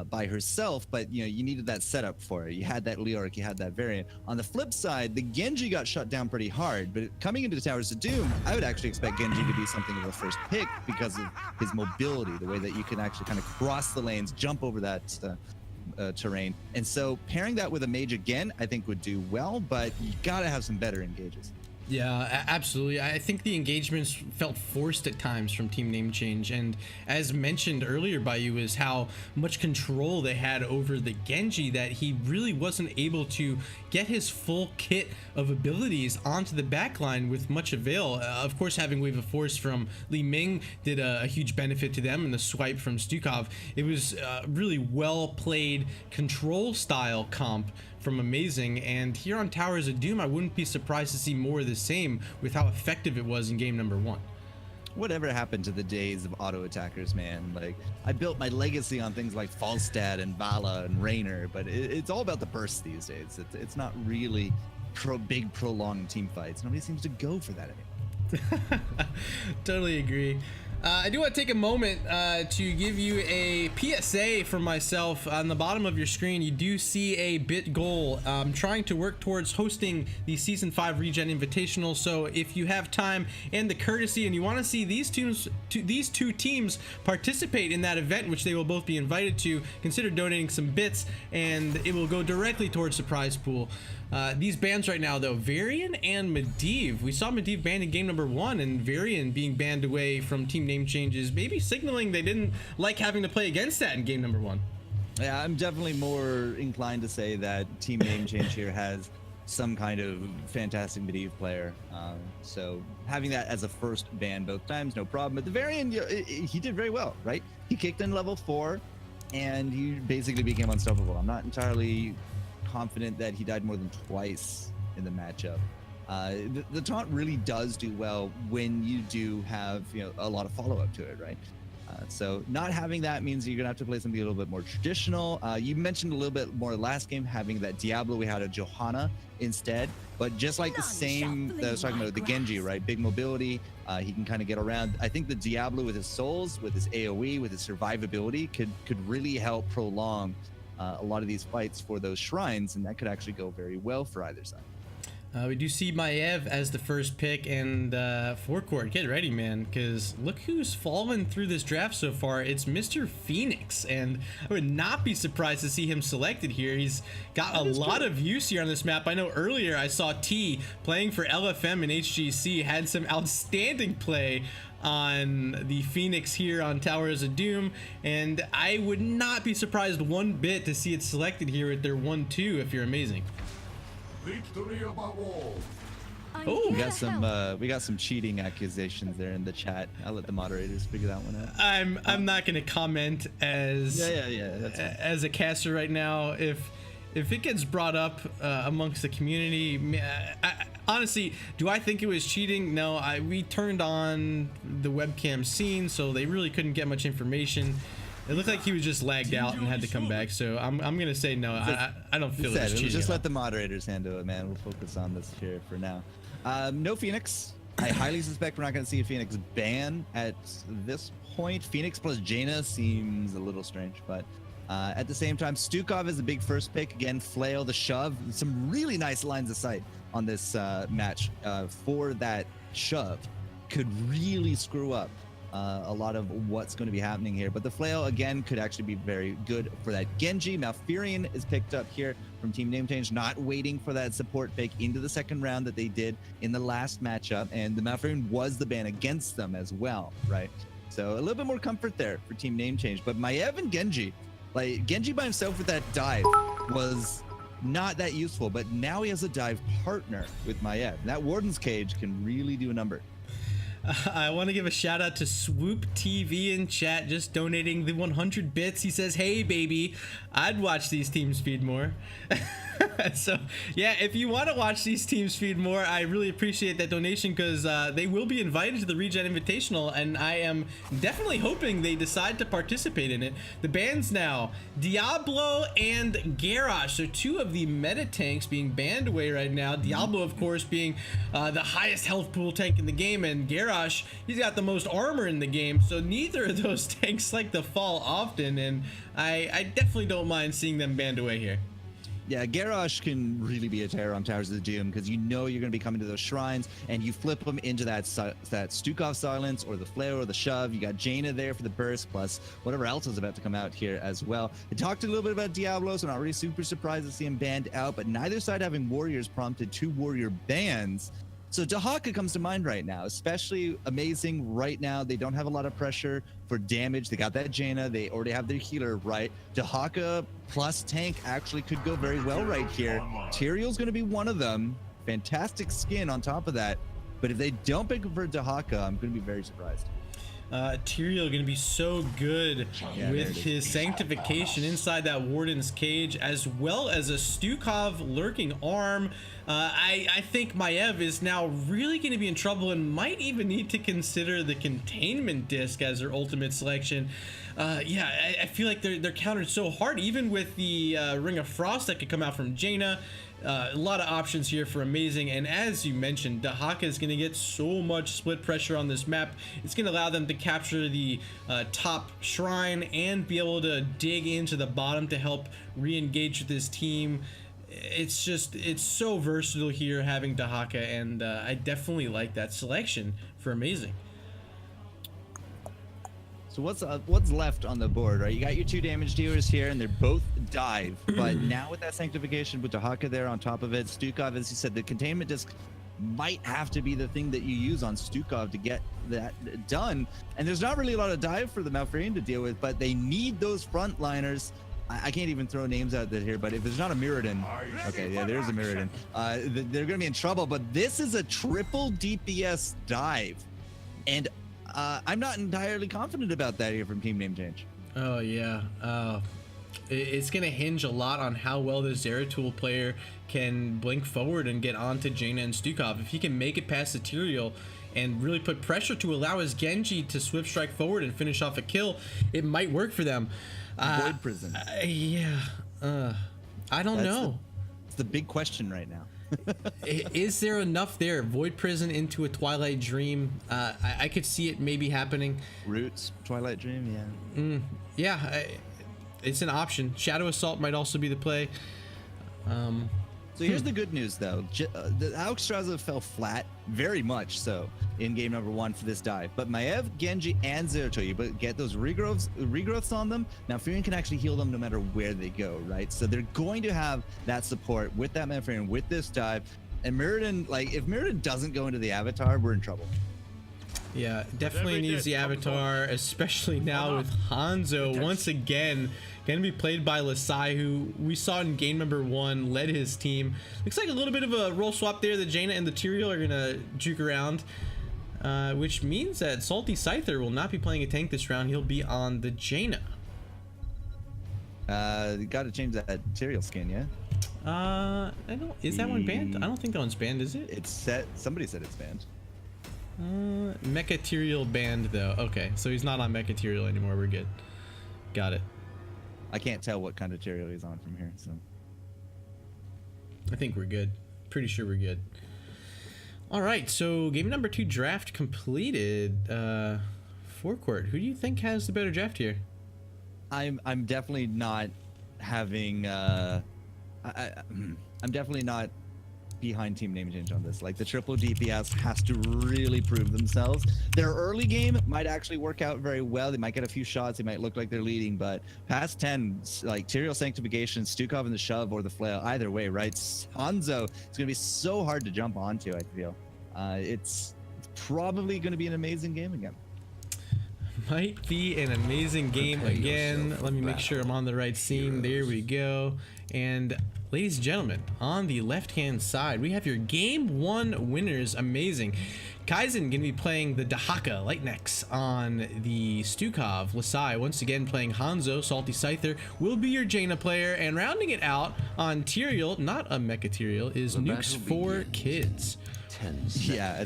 by herself, but you needed that setup for it. You had that Leoric, you had that variant. On the flip side, the Genji got shut down pretty hard, but coming into the Towers of Doom, I would actually expect Genji to be something of a first pick because of his mobility, the way that you can actually kind of cross the lanes, jump over that terrain. And so pairing that with a mage again, I think would do well, but you gotta have some better engages. Yeah, absolutely. I think the engagements felt forced at times from Team Name Change, and as mentioned earlier by you is how much control they had over the Genji that he really wasn't able to get his full kit of abilities onto the backline with much avail. Of course, having Wave of Force from Li Ming did a huge benefit to them, and the swipe from Stukov. It was really well played control style comp from A-MEI-ZING, and here on Towers of Doom I wouldn't be surprised to see more of the same with how effective it was in game number 1. Whatever happened to the days of auto attackers, man? Like, I built my legacy on things like Falstad and Vala and Raynor, but it's all about the burst these days. It's not really big prolonged team fights. Nobody seems to go for that anymore. Totally agree. I do want to take a moment to give you a PSA from myself. On the bottom of your screen, you do see a bit goal. I'm trying to work towards hosting the Season 5 Regen Invitational, so if you have time and the courtesy and you want to see these two teams participate in that event, which they will both be invited to, consider donating some bits, and it will go directly towards the prize pool. These bans right now, though, Varian and Medivh. We saw Medivh banned in game number 1, and Varian being banned away from Team Name Changes, maybe signaling they didn't like having to play against that in game number 1. Yeah, I'm definitely more inclined to say that Team Name Change here has some kind of fantastic Medivh player. So having that as a first ban both times, no problem. But the Varian, he did very well, right? He kicked in level 4, and he basically became unstoppable. I'm not entirely confident that he died more than twice in the matchup. The taunt really does do well when you do have a lot of follow-up to it, right? So not having that means you're gonna have to play something a little bit more traditional. You mentioned a little bit more last game having that Diablo. We had a Johanna instead, but just like the same that I was talking about with the Genji, right? Big mobility, he can kind of get around. I think the Diablo with his souls, with his AoE, with his survivability could really help prolong a lot of these fights for those shrines, and that could actually go very well for either side. We do see Maiev as the first pick, and FourCourt, get ready, man, because look who's fallen through this draft so far. It's Mr. Phoenix, and I would not be surprised to see him selected here. He's got a lot of use here on this map. I know earlier I saw T playing for LFM and HGC, had some outstanding play on the Phoenix here on Towers of Doom, and I would not be surprised one bit to see it selected here at their 1-2 if you're A-MEI-ZING. Victory above all. Oh, we got some cheating accusations there in the chat. I'll let the moderators figure that one out. I'm not gonna comment as as a caster right now. If it gets brought up amongst the community, honestly, do I think it was cheating? No, we turned on the webcam scene, so they really couldn't get much information. It looked like he was just lagged out and had to come back, so I'm gonna say no. I don't feel it's cheating. Just let the moderators handle it, man. We'll focus on this here for now. No Phoenix. I highly suspect we're not gonna see a Phoenix ban at this point. Phoenix plus Jaina seems a little strange, but at the same time, Stukov is a big first pick. Again, Flail, the shove, some really nice lines of sight on this match for that shove could really screw up a lot of what's going to be happening here. But the Flail, again, could actually be very good for that Genji. Malfurion is picked up here from Team Name Change, not waiting for that support pick into the second round that they did in the last matchup. And the Malfurion was the ban against them as well, right? So a little bit more comfort there for Team Name Change. But Maiev and Genji, like Genji by himself with that dive was not that useful, but now he has a dive partner with Maiev. That Warden's Cage can really do a number. I want to give a shout out to Swoop TV in chat, just donating the 100 bits. He says, "Hey baby, I'd watch these teams feed more." So yeah, if you want to watch these teams feed more, I really appreciate that donation, because they will be invited to the Regen Invitational, and I am definitely hoping they decide to participate in it. The bans now, Diablo and Garrosh are two of the meta tanks being banned away right now. Diablo, of course, being the highest health pool tank in the game, and Garrosh, he's got the most armor in the game, so neither of those tanks like to fall often, and I definitely don't mind seeing them banned away here. Yeah, Garrosh can really be a terror on Towers of Doom, because you know you're going to be coming to those shrines, and you flip them into that Stukov silence or the flare or the shove. You got Jaina there for the burst, plus whatever else is about to come out here as well. I talked a little bit about Diablo, so I'm not really super surprised to see him banned out, but neither side having warriors prompted 2 warrior bans. So Dahaka comes to mind right now, especially A-MEI-ZING right now. They don't have a lot of pressure for damage. They got that Jaina. They already have their healer, right? Dahaka plus tank actually could go very well right here. Tyrael's going to be one of them. Fantastic skin on top of that. But if they don't pick for Dahaka, I'm going to be very surprised. Tyrael going to be so good with his sanctification inside that Warden's cage, as well as a Stukov lurking arm. I think Maev is now really going to be in trouble and might even need to consider the containment disc as their ultimate selection. Yeah, I feel like they're countered so hard, even with the Ring of Frost that could come out from Jaina. A lot of options here for A-MEI-ZING, and as you mentioned, Dahaka is going to get so much split pressure on this map. It's going to allow them to capture the top shrine and be able to dig into the bottom to help re-engage with this team. It's so versatile here having Dahaka, and I definitely like that selection for A-MEI-ZING. So what's left on the board, right? You got your 2 damage dealers here, and they're both dive. But now with that sanctification, with Dahaka there on top of it, Stukov, as you said, the containment disc might have to be the thing that you use on Stukov to get that done. And there's not really a lot of dive for the Malfurion to deal with, but they need those frontliners. I can't even throw names out there here, but if there's not a Mirrodin, okay, yeah, there's a Mirrodin. They're going to be in trouble, but this is a triple DPS dive. And I'm not entirely confident about that here from Team Name Change. Oh yeah, it's gonna hinge a lot on how well the Zeratul player can blink forward and get onto Jaina and Stukov. If he can make it past the Tyrael and really put pressure to allow his Genji to swift strike forward and finish off a kill, it might work for them. Void Prison. Yeah, I don't know. It's the big question right now. Is there enough there? Void Prison into a Twilight Dream. I could see it maybe happening. Roots, Twilight Dream, yeah. Yeah, it's an option. Shadow Assault might also be the play. So here's the good news, though. The Alexstrasza fell flat, very much so, in game number 1 for this dive. But Maev, Genji, and Zeratul, but get those regrowths on them. Now, Malfurion can actually heal them no matter where they go, right? So they're going to have that support with that Malfurion, with this dive. And Mirrodin, like, if Mirrodin doesn't go into the Avatar, we're in trouble. Yeah, definitely needs the Avatar, especially now with Hanzo once again going to be played by Lasai, who we saw in game number 1 led his team. Looks like a little bit of a role swap there. The Jaina and the Tyrael are going to juke around, which means that Salty Scyther will not be playing a tank this round. He'll be on the Jaina. You got to change that Tyrael skin, yeah? I don't. Is that one banned? I don't think that one's banned, is it? It's set. Somebody said it's banned. Mecha Tyrael banned though. Okay, so he's not on Mecha Tyrael anymore. We're good. Got it. I can't tell what kind of Tyrael he's on from here, so I think we're good. Pretty sure we're good. All right, so game number 2 draft completed. Forecourt, who do you think has the better draft here? I'm definitely not having. I'm definitely not behind Team Name Change on this. Like, the triple DPS has to really prove themselves. Their early game might actually work out very well. They might get a few shots. They might look like they're leading, but past 10, like Tyrael Sanctification, Stukov in the shove or the flail, either way, right? Hanzo, it's going to be so hard to jump onto, I feel. It's probably going to be an amazing game again. Might be an amazing game again. Let me make sure I'm on the right scene. There we go. And ladies and gentlemen, on the left-hand side, we have your game 1 winners. Amazing. Kaizen gonna be playing the Dahaka Lightnex on the Stukov. Lasai once again playing Hanzo. Salty Scyther will be your Jaina player, and rounding it out on Tyrael, not a Mecha Tyrael, is Nukes for Kids. Yeah,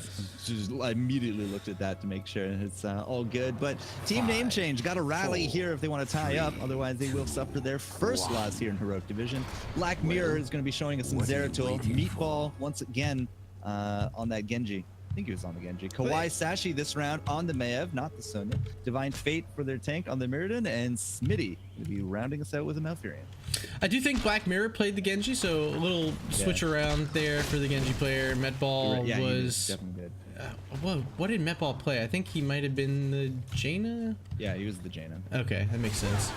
I immediately looked at that to make sure it's all good. But team name change, got to rally here if they want to tie up. Otherwise, they will suffer their first loss here in Heroic Division. Black Mirror is going to be showing us some Zeratul. Meatball once again on that Genji. I think he was on the Genji. Kawaii Sashi this round on the Maev, not the Sonya. Divine Fate for their tank on the Mirrodin, and Smitty will be rounding us out with a Malfurion. I do think Black Mirror played the Genji, so a little switch around there for the Genji player. Metball was definitely good. Whoa, what did Metball play? I think he might have been the Jaina. Yeah, he was the Jaina. Okay, that makes sense.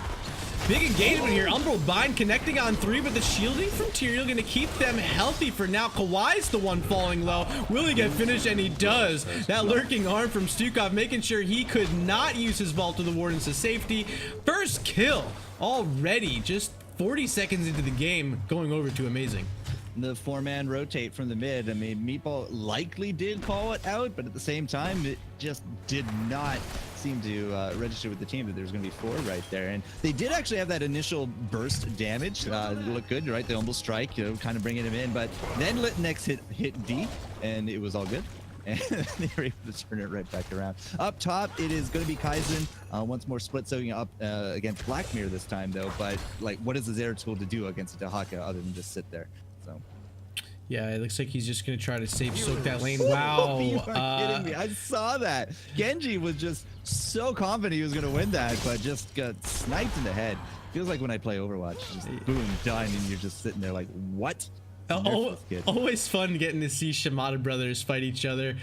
Big engagement here. Umbral Bind connecting on 3, but the shielding from Tyrael going to keep them healthy for now. Kawhi's the one falling low. Will he get finished? And he does. That lurking arm from Stukov making sure he could not use his vault to the Wardens to safety. First kill already, just 40 seconds into the game, going over to A-MEI-ZING. The 4-man rotate from the mid. I mean, Meatball likely did call it out, but at the same time, it just did not seem to register with the team that there's going to be 4 right there. And they did actually have that initial burst damage. It looked good, right? The Humble Strike, kind of bringing him in. But then Litnex hit D, and it was all good. And they were able to turn it right back around. Up top, it is going to be Kaizen. Once more split soaking up against Black Mirror this time, though. But, like, what is the Zeratul to do against a Dahaka other than just sit there? So. Yeah, it looks like he's just going to try to safe soak that lane. Wow. You are kidding me. I saw that. Genji was just so confident he was going to win that, but just got sniped in the head. Feels like when I play Overwatch, just boom, done, and you're just sitting there like, what? Always fun getting to see Shimada brothers fight each other.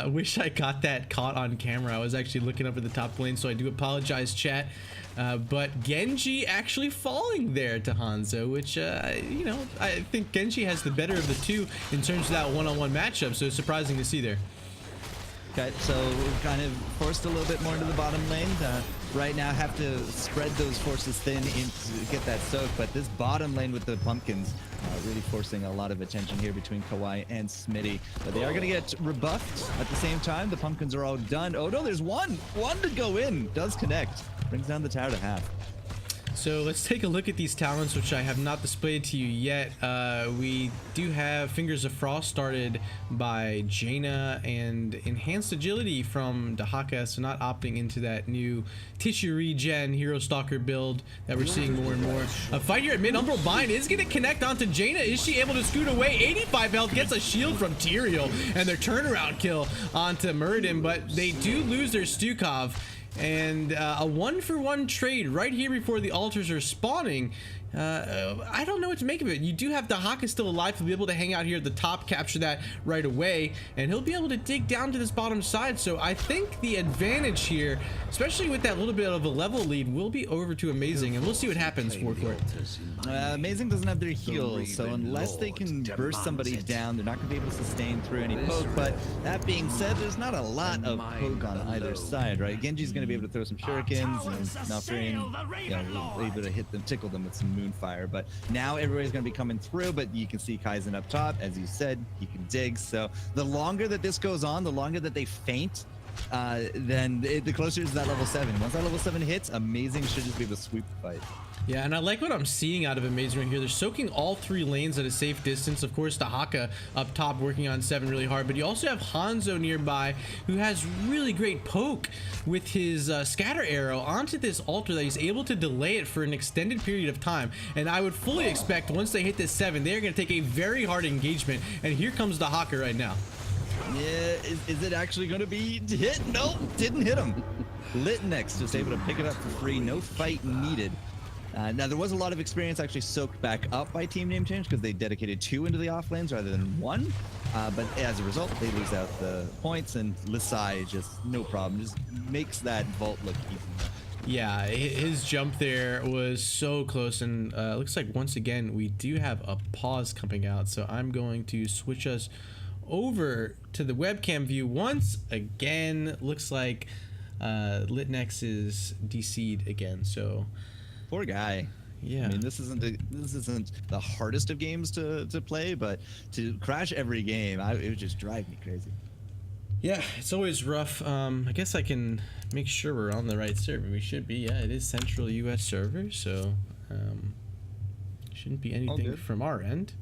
Wish I got that caught on camera. I was actually looking up at the top lane, so I do apologize, chat. But Genji actually falling there to Hanzo, which, you know, I think Genji has the better of the two in terms of that one-on-one matchup, so it's surprising to see there. Okay, so we're kind of forced a little bit more into the bottom lane. Right now, have to spread those forces thin to get that soak, but this bottom lane with the pumpkins really forcing a lot of attention here between Kawaii and Smitty. But they are going to get rebuffed at the same time. The pumpkins are all done. Oh no, there's one to go in. Does connect. Brings down the tower to half. So let's take a look at these talents, which I have not displayed to you yet. We do have Fingers of Frost started by Jaina and Enhanced Agility from Dahaka, so not opting into that new tissue regen Hero Stalker build that we're seeing more and more. A fight here at mid. Umbral Bind is going to connect onto Jaina. Is she able to scoot away? 85 health, gets a shield from Tyrael, and their turnaround kill onto Muradin, but they do lose their Stukov. And a 1-for-1 trade right here before the altars are spawning. I don't know what to make of it. You do have Dahaka still alive to be able to hang out here at the top, capture that right away, and he'll be able to dig down to this bottom side. So I think the advantage here, especially with that little bit of a level lead, will be over to A-MEI-ZING, and we'll see what happens, FourCourt. A-MEI-ZING doesn't have their heals, so unless they can burst somebody down, they're not going to be able to sustain through any poke. But that being said, there's not a lot of poke on either side, right? Genji's going to be able to throw some shurikens, and Malfurion, able to hit them, tickle them with some moonfire. But now everybody's going to be coming through, but you can see Kaizen up top. As you said, he can dig. So the longer that this goes on, the longer that they faint, then the closer to that level 7. Once that level 7 hits, A-MEI-ZING should just be able to sweep the fight. Yeah, and I like what I'm seeing out of A-MEI-ZING right here. They're soaking all 3 lanes at a safe distance. Of course, Dahaka up top working on 7 really hard, but you also have Hanzo nearby who has really great poke with his scatter arrow onto this altar that he's able to delay it for an extended period of time. And I would fully expect once they hit this 7, they're going to take a very hard engagement. And here comes Dahaka right now. Yeah, is it actually going to be hit? Nope, didn't hit him. Litnex just able to pick it up for free. No fight needed. Now, there was a lot of experience actually soaked back up by Team Name Change because they dedicated 2 into the off lanes rather than 1. But as a result, they lose out the points, and Lasai just no problem. Just makes that vault look easy. Yeah, his jump there was so close, and looks like once again we do have a pause coming out. So I'm going to switch us over to the webcam view once again. Looks like Litnex is DC'd again, so... Poor guy. Yeah. I mean, this isn't the hardest of games to play, but to crash every game, it would just drive me crazy. Yeah, it's always rough. I guess I can make sure we're on the right server. We should be. Yeah, it is Central US server, so shouldn't be anything from our end.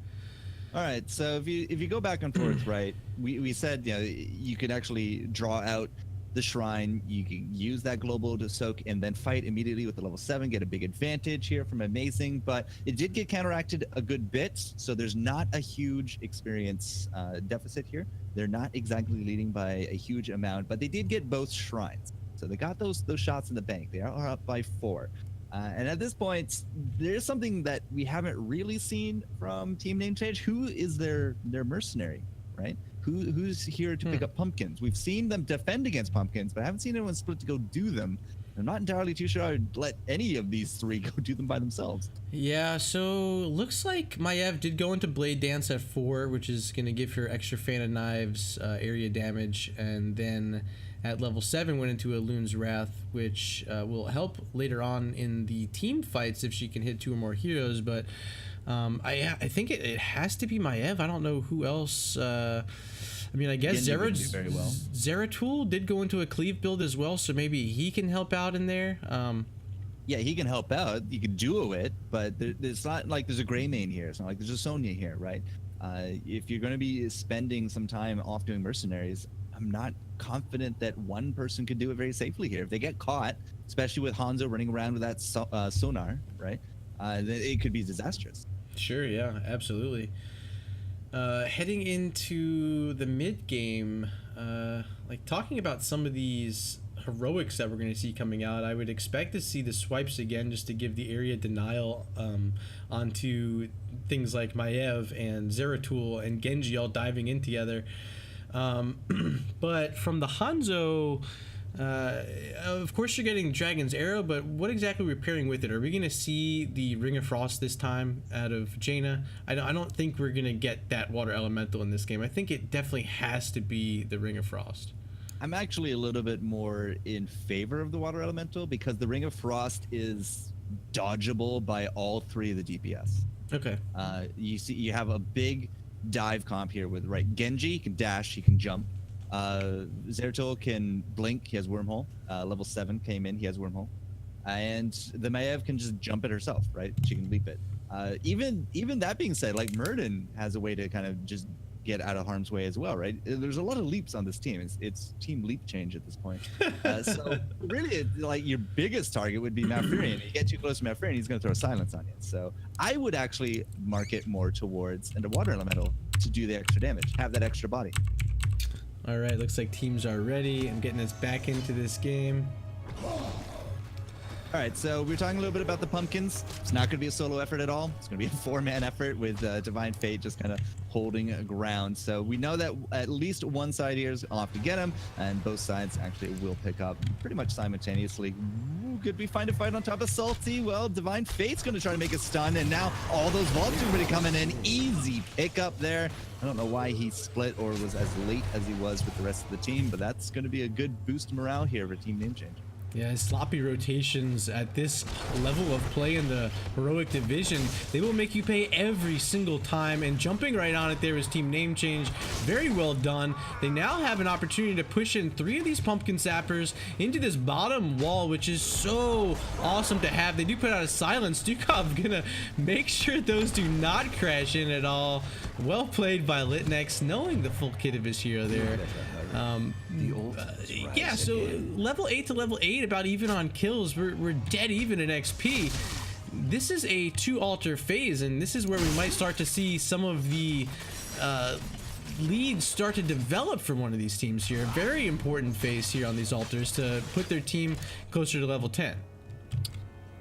All right, so if you go back and forth, right? We said you could actually draw out the shrine. You can use that global to soak and then fight immediately with the level 7, get a big advantage here from A-MEI-ZING, but it did get counteracted a good bit, so there's not a huge experience deficit here. They're not exactly leading by a huge amount, but they did get both shrines, so they got those shots in the bank. They are up by 4. And at this point, there's something that we haven't really seen from Team Name Change. Who is their mercenary, right? Who's here to pick up pumpkins? We've seen them defend against pumpkins, but I haven't seen anyone split to go do them. I'm not entirely too sure I'd let any of these 3 go do them by themselves. Yeah, so looks like Maiev did go into Blade Dance at 4, which is going to give her extra Fan of Knives area damage, and then at level 7 went into a Loon's Wrath, which will help later on in the team fights if she can hit 2 or more heroes, but I think it has to be Maiev. I don't know who else. I mean, I guess Zeratul did go into a cleave build as well, so maybe he can help out in there. Yeah, he can help out. You can duo it, but it's not like there's a gray main here. It's not like there's a Sonya here, right? If you're going to be spending some time off doing mercenaries, I'm not confident that one person could do it very safely here. If they get caught, especially with Hanzo running around with that sonar, right? Then it could be disastrous. Sure, yeah, absolutely. Heading into the mid game, like talking about some of these heroics that we're going to see coming out, I would expect to see the swipes again, just to give the area denial onto things like Maiev and Zeratul and Genji all diving in together. But from the Hanzo, of course you're getting Dragon's Arrow, but what exactly are we pairing with it? Are we going to see the Ring of Frost this time out of Jaina? I don't think we're going to get that Water Elemental in this game. I think it definitely has to be the Ring of Frost. I'm actually a little bit more in favor of the Water Elemental because the Ring of Frost is dodgeable by all 3 of the DPS. Okay. You have a big dive comp here with Genji can dash, he can jump. Zeratul can blink, he has wormhole. Level 7 came in, he has wormhole. And the Maiev can just jump it herself, right? She can leap it. Even that being said, like Murden has a way to kind of just get out of harm's way as well, right? There's a lot of leaps on this team. It's team leap change at this point. So really, like your biggest target would be Malfurion. You get too close to Malfurion, he's going to throw silence on you. So I would actually mark it more towards and a Water Elemental to do the extra damage, have that extra body. All right, looks like teams are ready. I'm getting us back into this game. All right, so we're talking a little bit about the pumpkins. It's not going to be a solo effort at all. It's going to be a 4-man effort with Divine Fate just kind of holding ground. So we know that at least one side here is off to get him, and both sides actually will pick up pretty much simultaneously. Ooh, could we find a fight on top of Salty? Well, Divine Fate's going to try to make a stun, and now all those vaults are going to come in. An easy pickup there. I don't know why he split or was as late as he was with the rest of the team, but that's going to be a good boost morale here for Team Name Change. Yeah, sloppy rotations at this level of play in the heroic division, they will make you pay every single time, and jumping right on it there is Team Name Change. Very well done. They now have an opportunity to push in 3 of these pumpkin sappers into this bottom wall, which is so awesome to have. They do put out a silence. Dukov gonna make sure those do not crash in at all. Well played by Litnex, knowing the full kit of his hero there. Yeah, so level 8 to level 8, about even on kills. We're dead even in XP. This is a 2 altar phase, and this is where we might start to see some of the leads start to develop for one of these teams here. Very important phase here on these altars to put their team closer to level 10.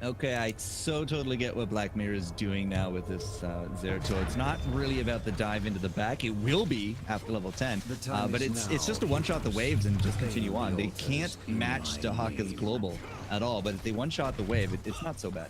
Okay, I so totally get what Black Mirror is doing now with this Zeratul. It's not really about the dive into the back. It will be after level 10, but it's just to one-shot the waves and just continue on. They can't match Dahaka's global at all, but if they one-shot the wave, it's not so bad.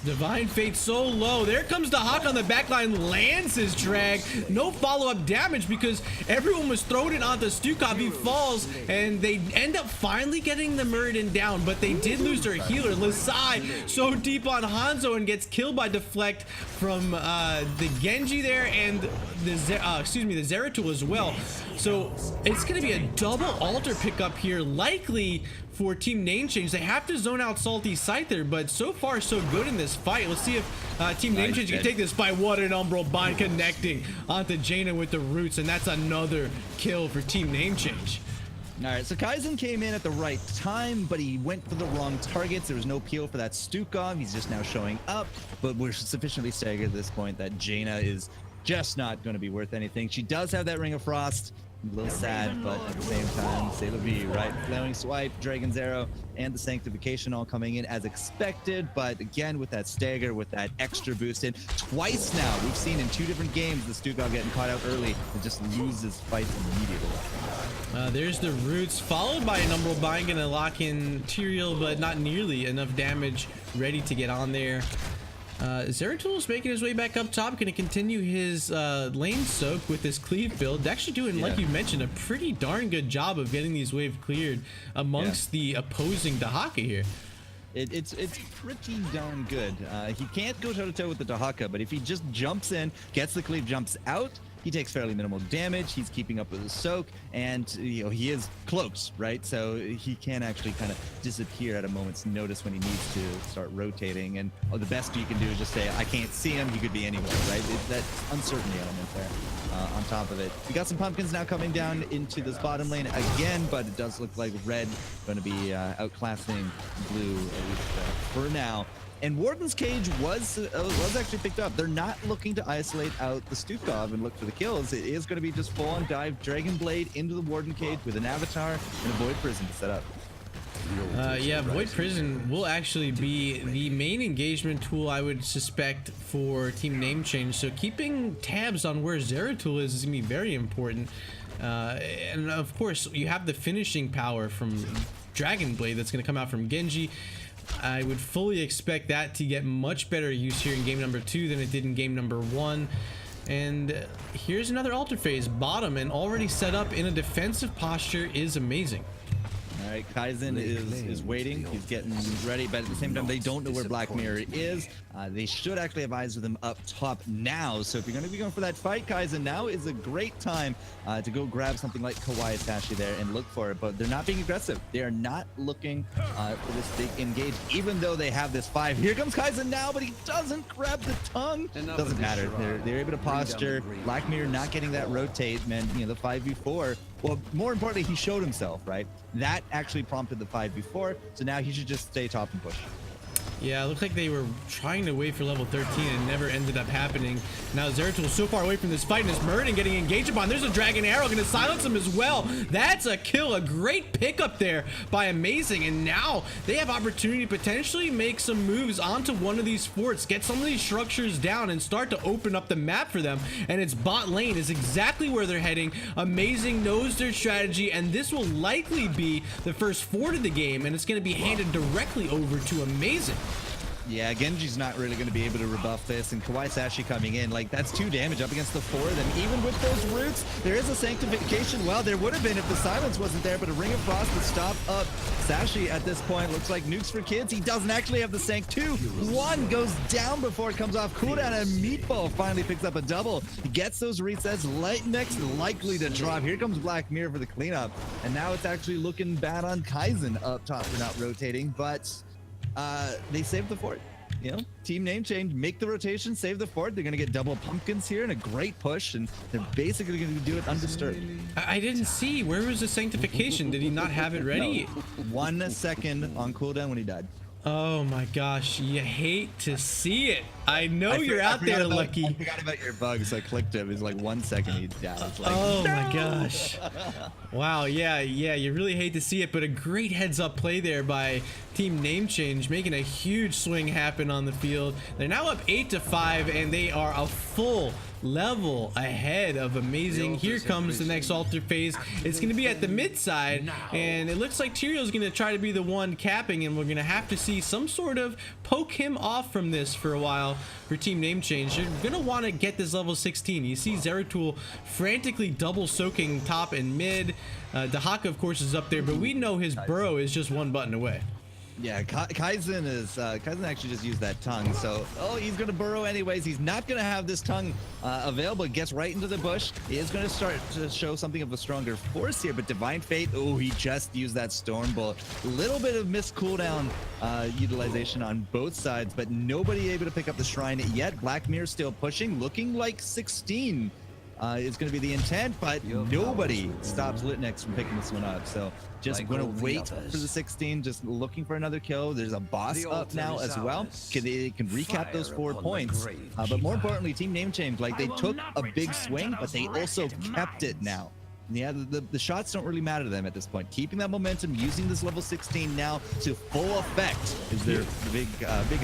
Divine Fate so low. There comes the Hawk on the backline, lands his drag. No follow-up damage because everyone was thrown in onto Stukov. He falls, and they end up finally getting the Muradin down, but they did lose their healer. Lasai so deep on Hanzo and gets killed by Deflect from the Genji there and the Zeratul as well. So it's going to be a double altar pickup here, likely for Team Name Change. They have to zone out Salty Sight there, but so far so good in this fight. Let's see if Team Name Change can take this fight. What an Umbral Bind connecting onto Jaina with the roots, and that's another kill for Team Name Change. All right, so Kaizen came in at the right time, but he went for the wrong targets. There was no peel for that Stukov. He's just now showing up, but we're sufficiently staggered at this point that Jaina is just not going to be worth anything. She does have that Ring of Frost. A little sad, but at the same time, c'est la vie, right? Flowing Swipe, Dragon's Arrow, and the Sanctification all coming in as expected. But again, with that stagger, with that extra boosted, twice now, we've seen in 2 different games the Stukov getting caught out early and just loses fights immediately. There's the roots, followed by an Umbral Bind, gonna lock in Tyrael, but not nearly enough damage, ready to get on there. Zeratul's making his way back up top, going to continue his lane soak with his cleave build. Actually doing, like you mentioned, a pretty darn good job of getting these waves cleared amongst the opposing Dahaka here. It's pretty darn good. He can't go toe-to-toe with the Dahaka, but if he just jumps in, gets the cleave, jumps out, he takes fairly minimal damage. He's keeping up with the soak, and he is close, right? So he can actually kind of disappear at a moment's notice when he needs to start rotating. And the best you can do is just say, I can't see him. He could be anywhere, right? That uncertainty element there. On top of it, we got some pumpkins now coming down into this bottom lane again, but it does look like red going to be outclassing blue, at least for now. And Warden's Cage was actually picked up. They're not looking to isolate out the Stukov and look for the kills. It is going to be just full-on dive Dragon Blade into the Warden Cage with an Avatar and a Void Prison to set up. Yeah, Void Prison will actually be the main engagement tool, I would suspect, for Team Name Change. So keeping tabs on where Zeratul is going to be very important. And of course, you have the finishing power from Dragon Blade that's going to come out from Genji. I would fully expect that to get much better use here in game number 2 than it did in game number 1. And here's another altar phase, bottom, and already set up in a defensive posture is amazing. All right, Kaizen is waiting. He's getting ready, but at the same time, they don't know where Black Mirror is. They should actually have eyes with him up top now. So if you're going to be going for that fight, Kaizen, now is a great time to go grab something like Kawaii Tashi there and look for it. But they're not being aggressive. They are not looking for this big engage, even though they have this 5. Here comes Kaizen now, but he doesn't grab the tongue. Doesn't matter. They're able to posture. Black Mirror not getting that rotate, man. The 5v4. Well, more importantly, he showed himself, right? That actually prompted the 5v4, so now he should just stay top and push. Yeah, it looked like they were trying to wait for level 13 and never ended up happening. Now Zeratul is so far away from this fight, and is Muradin getting engaged upon. There's a Dragon Arrow going to silence him as well. That's a kill, a great pickup there by A-MEI-ZING, and now they have opportunity to potentially make some moves onto one of these forts, get some of these structures down, and start to open up the map for them. And its bot lane is exactly where they're heading. A-MEI-ZING knows their strategy, and this will likely be the first fort of the game, and it's going to be handed directly over to A-MEI-ZING. Yeah, Genji's not really going to be able to rebuff this, and Kawaii Sashi coming in, like, that's 2 damage up against the 4 of them. Even with those roots, there is a sanctification. Well, there would have been if the silence wasn't there, but a Ring of Frost to stop up Sashi at this point. Looks like nukes for kids. He doesn't actually have the sank. 2. 1 goes down before it comes off cooldown, and Meatball finally picks up a double. He gets those resets. Light next likely to drop. Here comes Black Mirror for the cleanup, and now it's actually looking bad on Kaizen up top for not rotating, but they saved the fort. Team Name Change, make the rotation, save the fort. They're going to get double pumpkins here and a great push, and they're basically going to do it undisturbed. I didn't see. Where was the sanctification? Did he not have it ready? 1 second on cooldown when he died. Oh my gosh, you hate to see it. I know you're out there, Lucky. I forgot about your bug, so I clicked him. It was like 1 second he died. Like, oh my gosh. Wow, yeah, you really hate to see it, but a great heads up play there by Team Name Change, making a huge swing happen on the field. They're now up 8-5, and they are a full level ahead of A-MEI-ZING. Here comes the next altar phase. It's going to be at the mid side, and it looks like Tyrio's going to try to be the one capping, and we're going to have to see some sort of poke him off from this for a while for team name change. You're going to want to get this level 16. You see Zeratul frantically double soaking top and mid. Dahaka, of course, is up there, but we know his burrow is just one button away. Yeah, Kaizen is Kaizen actually just used that tongue, so he's gonna burrow anyways. He's not gonna have this tongue available. He gets right into the bush. He is gonna start to show something of a stronger force here, but Divine Fate, he just used that Storm Bolt. A little bit of missed cooldown utilization on both sides, but nobody able to pick up the shrine yet. Black Mirror still pushing, looking like 16 is going to be the intent, but nobody stops Litnex from picking this one up. So just going to wait for the 16, just looking for another kill. There's a boss up now as well. They can recap those 4 points. But more importantly, team name change, like they took a big swing, but they also kept it now. Yeah, the shots don't really matter to them at this point. Keeping that momentum, using this level 16 now to full effect is their big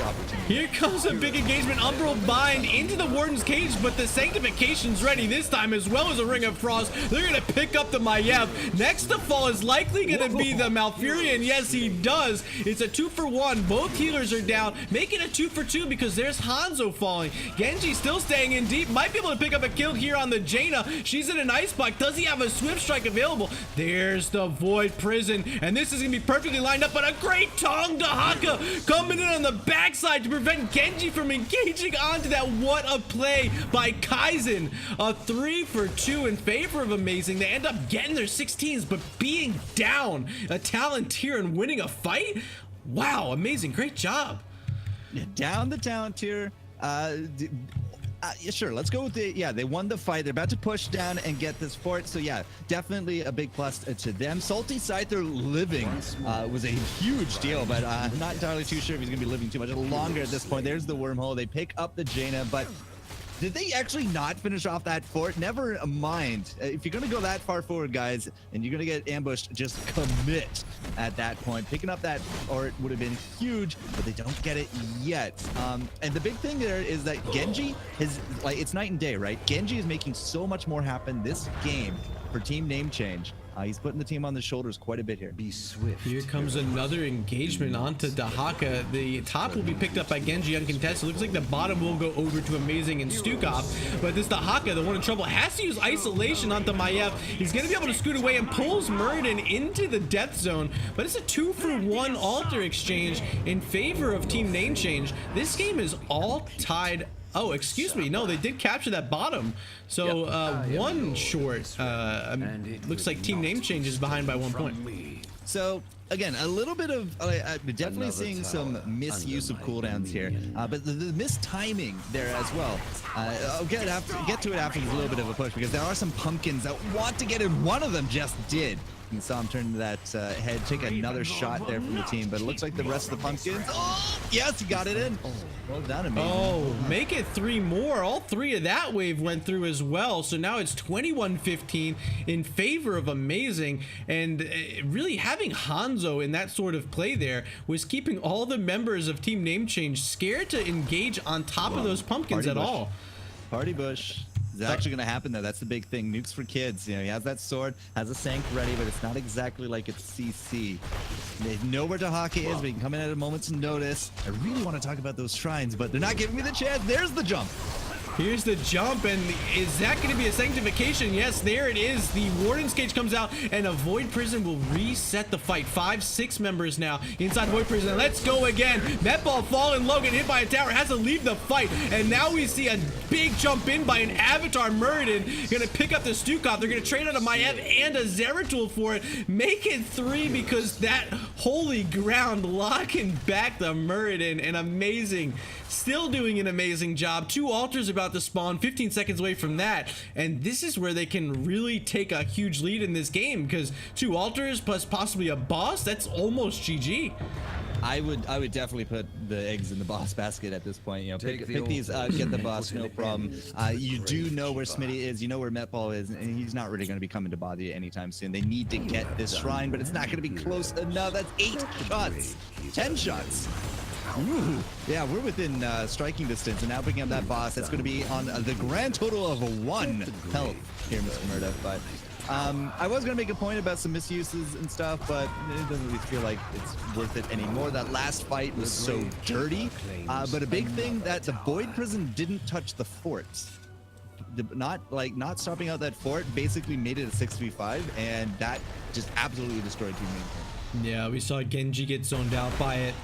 opportunity. Here comes a big engagement. Umbral Bind into the Warden's Cage, but the Sanctification's ready this time, as well as a Ring of Frost. They're going to pick up the Maiev. Next to fall is likely going to be the Malfurion. Yes, he does. It's a 2-for-1. Both healers are down, making a 2-for-2 because there's Hanzo falling. Genji still staying in deep. Might be able to pick up a kill here on the Jaina. She's in an ice block. Does he have a Swift Strike available? There's the Void Prison, and this is gonna be perfectly lined up, but a great Tong Dahaka coming in on the backside to prevent Genji from engaging onto that. What a play by Kaizen. A 3-for-2 in favor of A-MEI-ZING. They end up getting their 16s, but being down a Talontier and winning a fight. Wow, amazing, great job. Down the Talontier. Yeah, sure, let's go with they won the fight. They're about to push down and get this fort, so yeah, definitely a big plus to them. Salty Scyther living was a huge deal, but I'm not entirely too sure if he's gonna be living too much longer at this point. There's the wormhole. They pick up the Jaina, but did they actually not finish off that fort? Never mind. If you're going to go that far forward, guys, and you're going to get ambushed, just commit at that point. Picking up that fort would have been huge, but they don't get it yet. And the big thing there is that Genji is, like, it's night and day, right? Genji is making so much more happen this game for team name change. He's putting the team on the shoulders quite a bit here. Be swift. Here comes another engagement onto Dahaka. The top will be picked up by Genji uncontested. Looks like the bottom will go over to A-MEI-ZING and Stukov. But this Dahaka, the one in trouble, has to use isolation onto Maiev. He's going to be able to scoot away and pulls Muradin into the death zone. But it's a 2-for-1 altar exchange in favor of team name change. This game is all tied. Oh, excuse me. No, they did capture that bottom. So one short. Looks like team name change is behind by 1 point. So again, a little bit of definitely seeing some misuse of cooldowns here, but the mistiming there as well. I'll get to it after there's a little bit of a push, because there are some pumpkins that want to get in. One of them just did. You saw him turn to that head, take another shot there from the team, but it looks like the rest of the pumpkins. Oh, yes, he got it in. Well done, A-MEI-ZING. Oh, make it 3 more. All 3 of that wave went through as well. So now it's 21-15 in favor of A-MEI-ZING. And really having Hanzo in that sort of play there was keeping all the members of team name change scared to engage on top of those pumpkins at all. Party bush. Is that actually going to happen, though? That's the big thing. Nukes for kids. You know, he has that sword, has a Sank ready, but it's not exactly like it's CC. They know where Dahaka is, but he can come in at a moment's notice. I really want to talk about those shrines, but they're not giving me the chance. There's the jump. Here's the jump, and is that going to be a sanctification? Yes, there it is. The Warden's Cage comes out, and a Void Prison will reset the fight. 5-6 members now inside Void Prison. Let's go again. Metball falling low, getting hit by a tower, has to leave the fight, and now we see a big jump in by an Avatar Muradin. Going to pick up the Stukov. They're going to trade out a Maiev and a Zeratul for it. Make it 3, because that holy ground locking back the Muradin, and A-MEI-ZING still doing an amazing job. 2 altars about to spawn, 15 seconds away from that, and this is where they can really take a huge lead in this game, because 2 altars plus possibly a boss, that's almost GG. I would definitely put the eggs in the boss basket at this point. You know, pick these, get the boss, no problem. You do know where Smitty is, you know where Metball is, and he's not really going to be coming to bother you anytime soon. They need to get this shrine, but it's not going to be close enough. That's 8 shots, 10 shots. Ooh, yeah, we're within striking distance, and now picking up that boss. That's going to be on the grand total of 1 health here, Mr. Murda. But I was going to make a point about some misuses and stuff, but it doesn't really feel like it's worth it anymore. That last fight was so dirty. But a big thing that the Void Prison didn't touch the fort. Not stopping out that fort basically made it a 6v5, and that just absolutely destroyed Team Maintain. Yeah, we saw Genji get zoned out by it.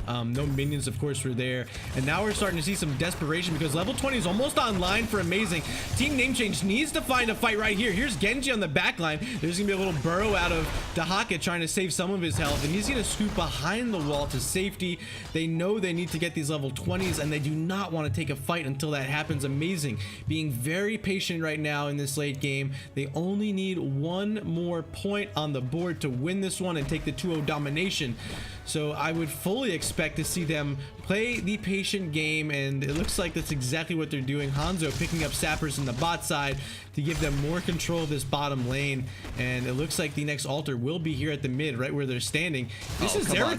No minions, of course, were there. And now we're starting to see some desperation because level 20 is almost online for A-MEI-ZING. Team Name Change needs to find a fight right here. Here's Genji on the back line. There's going to be a little burrow out of Dahaka trying to save some of his health. And he's going to scoop behind the wall to safety. They know they need to get these level 20s, and they do not want to take a fight until that happens. A-MEI-ZING being very patient right now in this late game. They only need 1 more point on the board to win this one and take the 2-0 domination. So I would fully expect to see them play the patient game, and it looks like that's exactly what they're doing. Hanzo picking up sappers in the bot side to give them more control of this bottom lane, and it looks like the next altar will be here at the mid, right where they're standing. This is Zera.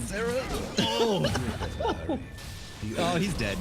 Oh, he's dead.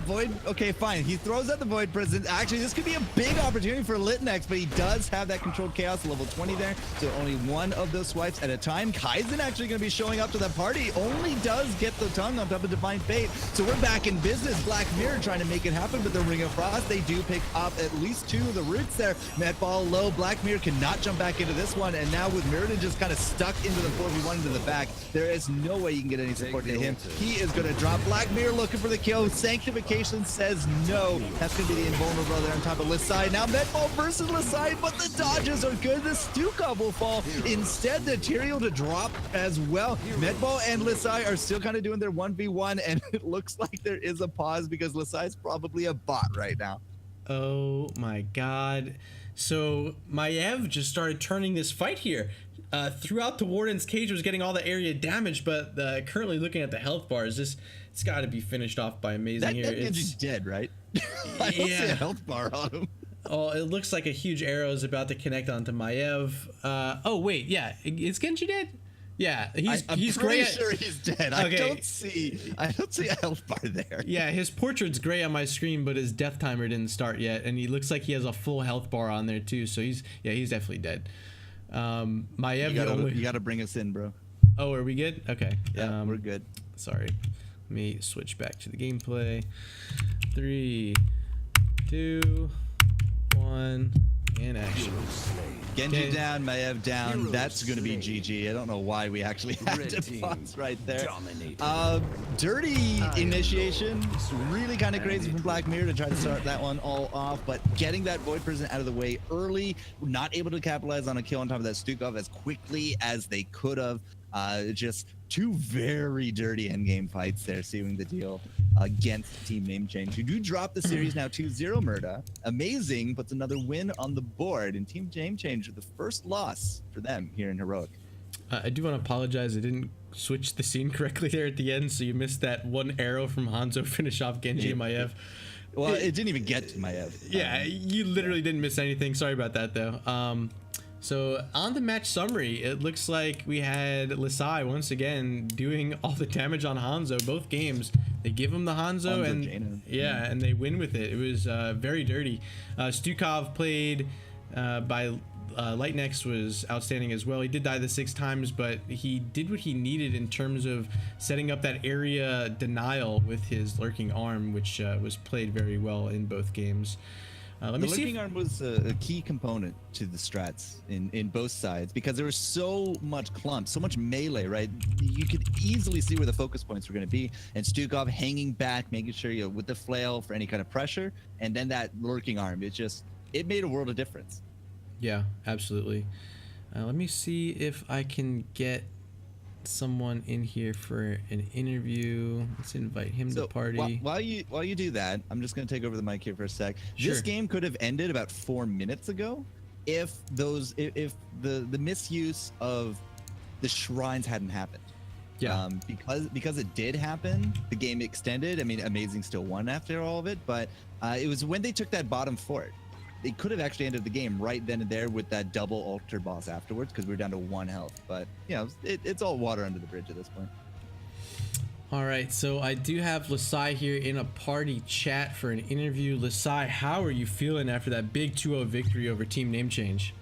Void. Okay, fine. He throws out the Void Prison. Actually, this could be a big opportunity for Litnex, but he does have that controlled chaos level 20 there. So only 1 of those swipes at a time. Kaizen actually going to be showing up to the party. Only does get the tongue on top of Divine Fate. So we're back in business. Black Mirror trying to make it happen with the Ring of Frost. They do pick up at least 2 of the roots there. Metball low. Black Mirror cannot jump back into this one. And now with Mirrodin just kind of stuck into the 4v1 into the back, there is no way you can get any support to him. He is going to drop. Black Mirror looking for the kill. Sanctification says no. That's going to be the invulnerable there on top of Lissai. Now Metball versus Lissai, but the dodges are good. The Stukov will fall. Instead, the Tyrael to drop as well. Metball and Lissai are still kind of doing their 1v1, and it looks like there is a pause because Lissai is probably a bot right now. Oh my god. So Maiev just started turning this fight here. Throughout the Warden's cage was getting all the area damage, but currently looking at the health bars, it's got to be finished off by A-MEI-ZING here. That Genji's dead, right? I don't see a health bar on him. Oh, it looks like a huge arrow is about to connect onto Maiev. Oh wait, yeah, is Genji dead? Yeah, he's pretty gray. Sure he's dead. Okay. I don't see a health bar there. Yeah, his portrait's gray on my screen, but his death timer didn't start yet, and he looks like he has a full health bar on there too. So he's definitely dead. Maiev, you gotta bring us in, bro. Oh, are we good? Okay. Yeah, we're good. Sorry. Let me switch back to the gameplay. 3, 2, 1, and action. Genji down, Maiev down. That's going to be GG. I don't know why we actually had to pause right there. Dirty initiation. Really kind of crazy from Black Mirror to try to start that one all off, but getting that Void Prison out of the way early, not able to capitalize on a kill on top of that Stukov as quickly as they could have. Just 2 very dirty endgame fights there, sealing the deal against Team Name Change, who do drop the series now 2-0. Murda. A-MEI-ZING puts another win on the board, and Team Name Change with the first loss for them here in Heroic. I do want to apologize. I didn't switch the scene correctly there at the end, so you missed that 1 arrow from Hanzo finish off Genji and Maiev. Well, it didn't even get to Maiev. Yeah, you literally didn't miss anything. Sorry about that, though. So on the match summary, it looks like we had Lissai once again doing all the damage on Hanzo both games. They give him the Hanzo and and they win with it. It was very dirty. Stukov played by Lightnex was outstanding as well. He did die the 6 times, but he did what he needed in terms of setting up that area denial with his lurking arm, which was played very well in both games. The lurking arm was a key component to the strats in both sides because there was so much clump, so much melee, right? You could easily see where the focus points were going to be, and Stukov hanging back, making sure you're with the flail for any kind of pressure, and then that lurking arm. It made a world of difference. Yeah, absolutely. Let me see if I can get someone in here for an interview. Let's invite him to party. While you do that, I'm just going to take over the mic here for a sec. Sure. This game could have ended about 4 minutes ago if the misuse of the shrines hadn't happened. Yeah. Because it did happen, the game extended. I mean, A-MEI-ZING still won after all of it, but it was when they took that bottom fort. They could have actually ended the game right then and there with that double altar boss afterwards because we were down to 1 health. But, you know, it's all water under the bridge at this point. All right, so I do have Lasai here in a party chat for an interview. Lasai, how are you feeling after that big 2-0 victory over Team Name Change?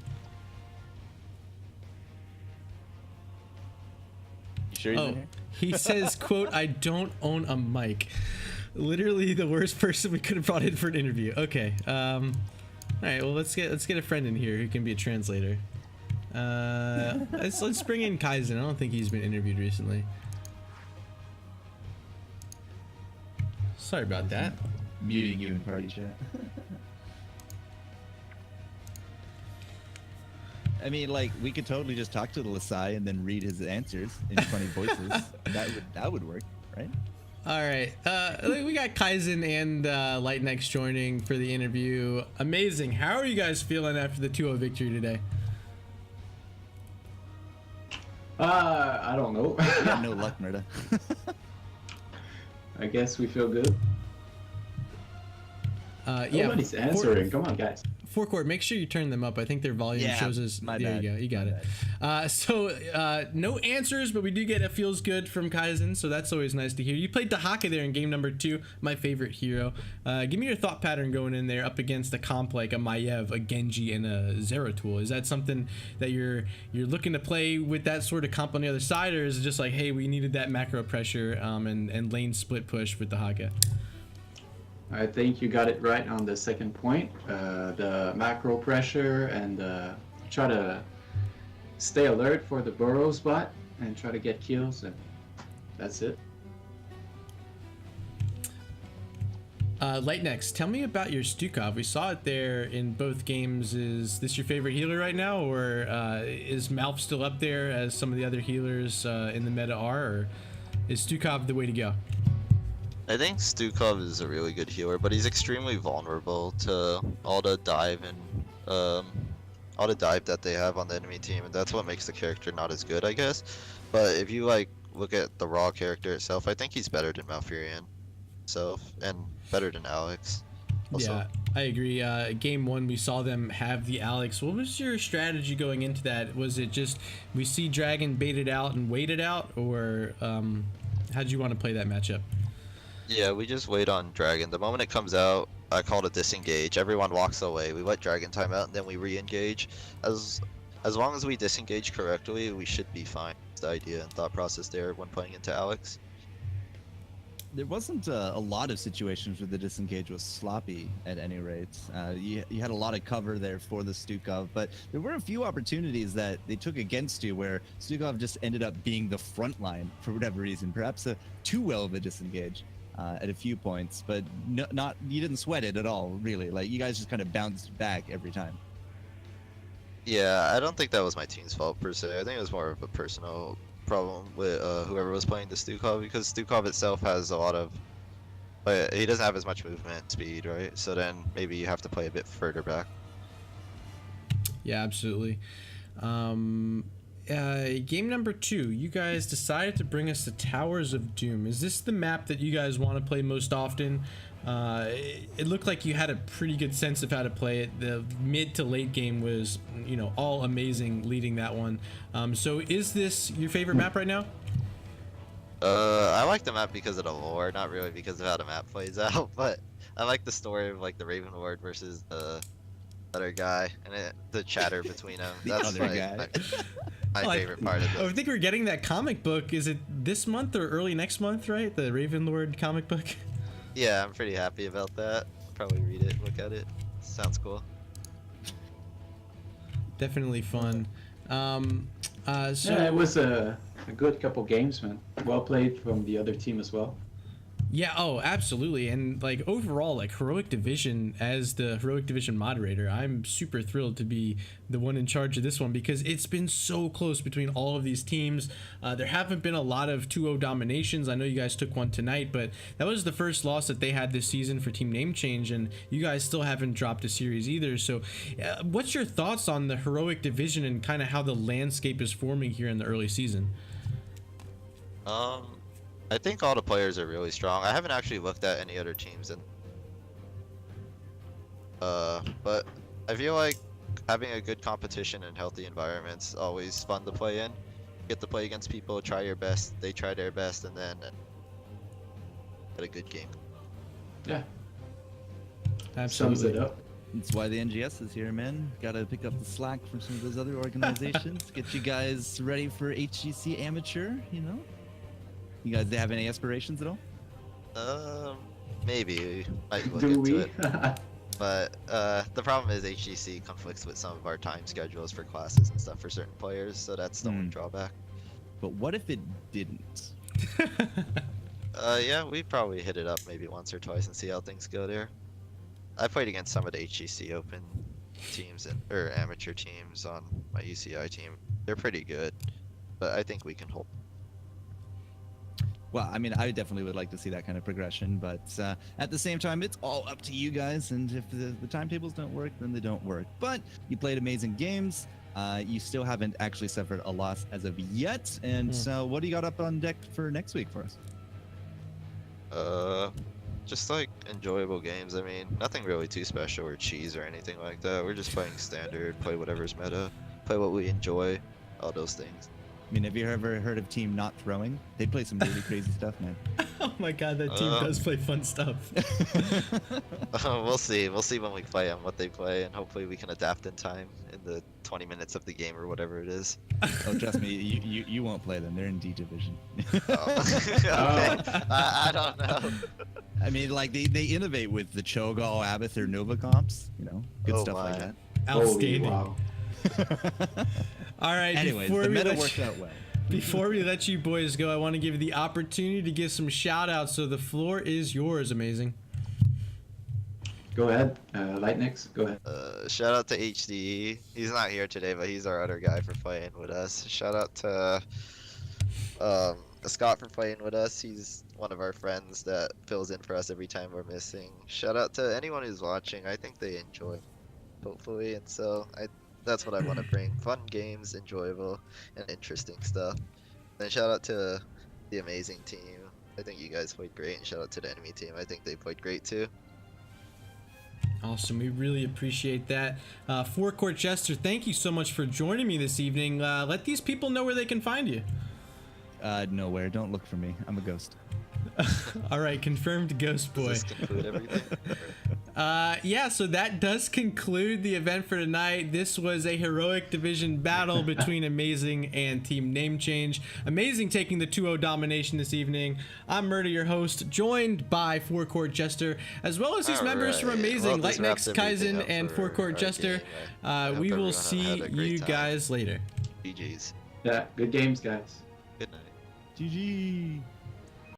You sure he's in Oh, here? he says, quote, I don't own a mic. Literally the worst person we could have brought in for an interview. Okay. All right, well, let's get a friend in here who can be a translator. Let's bring in Kaizen. I don't think he's been interviewed recently. Sorry about that. Muting you in party chat. I mean, like, we could totally just talk to the Lasai and then read his answers in funny voices. That would work, right? All right, we got Kaizen and Lightnex joining for the interview. Amazing. How are you guys feeling after the 2-0 victory today? I don't know. You got no luck, Murda. I guess we feel good. Yeah. Nobody's answering. Come on, guys. FourCourt, make sure you turn them up. I think their volume shows us. my There bad. you go. You got it. So no answers, but we do get a feels good from Kaizen, so that's always nice to hear. You played Dahaka there in game number 2, my favorite hero. Give me your thought pattern going in there up against a comp like a Maiev, a Genji, and a Zeratul. Is that something that you're looking to play with that sort of comp on the other side, or is it just like, hey, we needed that macro pressure and lane split push with Dahaka? I think you got it right on the second point. The macro pressure and try to stay alert for the burrow spot and try to get kills, and that's it. Lightnex, tell me about your Stukov. We saw it there in both games. Is this your favorite healer right now, or is Malf still up there as some of the other healers in the meta are, or is Stukov the way to go? I think Stukov is a really good healer, but he's extremely vulnerable to all the dive that they have on the enemy team, and that's what makes the character not as good, I guess. But if you like look at the raw character itself, I think he's better than Malfurion himself, and better than Alex. Also. Yeah, I agree. Game 1, we saw them have the Alex. What was your strategy going into that? Was it just we see Dragon bait it out and wait it out, or how did you want to play that matchup? Yeah, we just wait on Dragon. The moment it comes out, I call it a disengage. Everyone walks away. We let Dragon time out, and then we re-engage. As long as we disengage correctly, we should be fine. That's the idea and thought process there when playing into Alex. There wasn't a lot of situations where the disengage was sloppy at any rate. You had a lot of cover there for the Stukov, but there were a few opportunities that they took against you where Stukov just ended up being the front line for whatever reason. Perhaps too well of a disengage. At a few points, but not you didn't sweat it at all, really. Like, you guys just kind of bounced back every time. Yeah, I don't think that was my team's fault per se. I think it was more of a personal problem with whoever was playing the Stukov, because Stukov itself has a lot of, he doesn't have as much movement speed, right? So then maybe you have to play a bit further back. Yeah, absolutely. Game number 2, you guys decided to bring us the Towers of Doom. Is this the map that you guys want to play most often? It looked like you had a pretty good sense of how to play it. The mid to late game was, all amazing leading that one. So is this your favorite map right now? I like the map because of the lore, not really because of how the map plays out, but I like the story of like the Raven Lord versus the other guy and the chatter between them. That's other guy. My favorite part of it. I think we're getting that comic book. Is it this month or early next month, right? The Raven Lord comic book? Yeah, I'm pretty happy about that. Probably read it, look at it. Sounds cool. Definitely fun. Yeah, it was a good couple games, man. Well played from the other team as well. Yeah, oh, absolutely. And like overall, like Heroic Division, as the Heroic Division moderator, I'm super thrilled to be the one in charge of this one because it's been so close between all of these teams. There haven't been a lot of 2-0 dominations. I know you guys took one tonight, but that was the first loss that they had this season for Team Name Change, and you guys still haven't dropped a series either. So what's your thoughts on the Heroic Division and kind of how the landscape is forming here in the early season? I think all the players are really strong. I haven't actually looked at any other teams, but I feel like having a good competition and healthy environments always fun to play in. You get to play against people, try your best, they try their best, and then had a good game. Yeah, Absolutely. sums it up. That's why the NGS is here, man. Got to pick up the slack from some of those other organizations. Get you guys ready for HGC Amateur, you know? You guys have any aspirations at all? Maybe. Might look Do into we? it. But the problem is HGC conflicts with some of our time schedules for classes and stuff for certain players, so that's the only drawback. But what if it didn't? Yeah, we probably hit it up maybe once or twice and see how things go there. I played against some of the HGC Open teams or amateur teams on my UCI team. They're pretty good, but I think we can hold. Well, I mean, I definitely would like to see that kind of progression, but at the same time, it's all up to you guys, and if the timetables don't work, then they don't work. But you played amazing games. You still haven't actually suffered a loss as of yet, and so what do you got up on deck for next week for us? Just like enjoyable games. I mean, nothing really too special or cheese or anything like that. We're just playing standard, play whatever's meta, play what we enjoy, all those things. I mean, have you ever heard of Team Not Throwing? They play some really crazy stuff, man. Oh my god, that team does play fun stuff. We'll see. We'll see when we play them, what they play, and hopefully we can adapt in time in the 20 minutes of the game or whatever it is. Oh, trust me, you won't play them. They're in D division. Okay. I don't know. I mean, like they innovate with the Cho'Gall, Abathur, Nova comps. You know, good Oh stuff my. like that. Outstanding. Holy wow. All right. Anyways, before the we meta let worked you- out well. Before we let you boys go, I want to give you the opportunity to give some shout outs, so the floor is yours. Amazing. Go ahead, Lightnix. Go ahead. Shout out to HDE. He's not here today, but he's our other guy for playing with us. Shout out to Scott for playing with us. He's one of our friends that fills in for us every time we're missing. Shout out to anyone who's watching. I think they enjoy, hopefully, and so that's what I want to bring. Fun games, enjoyable, and interesting stuff. Then shout out to the amazing team. I think you guys played great, and shout out to the enemy team. I think they played great too. Awesome. We really appreciate that. FourCourtJester, thank you so much for joining me this evening. Let these people know where they can find you. Nowhere. Don't look for me. I'm a ghost. All right, confirmed ghost boy. Does this conclude everything? Yeah, so that does conclude the event for tonight. This was a heroic division battle between A-MEI-ZING and Team Name Change. A-MEI-ZING taking the 2-0 domination this evening. I'm Murder, your host, joined by FourCourtJester, as well as these members from A-MEI-ZING, Well, this wraps Lightnex, everything Kaizen, up and for our FourCourtJester. game. I hope We will everyone see had a great you time. guys later. GG's. Yeah, good games, guys. Good night. GG.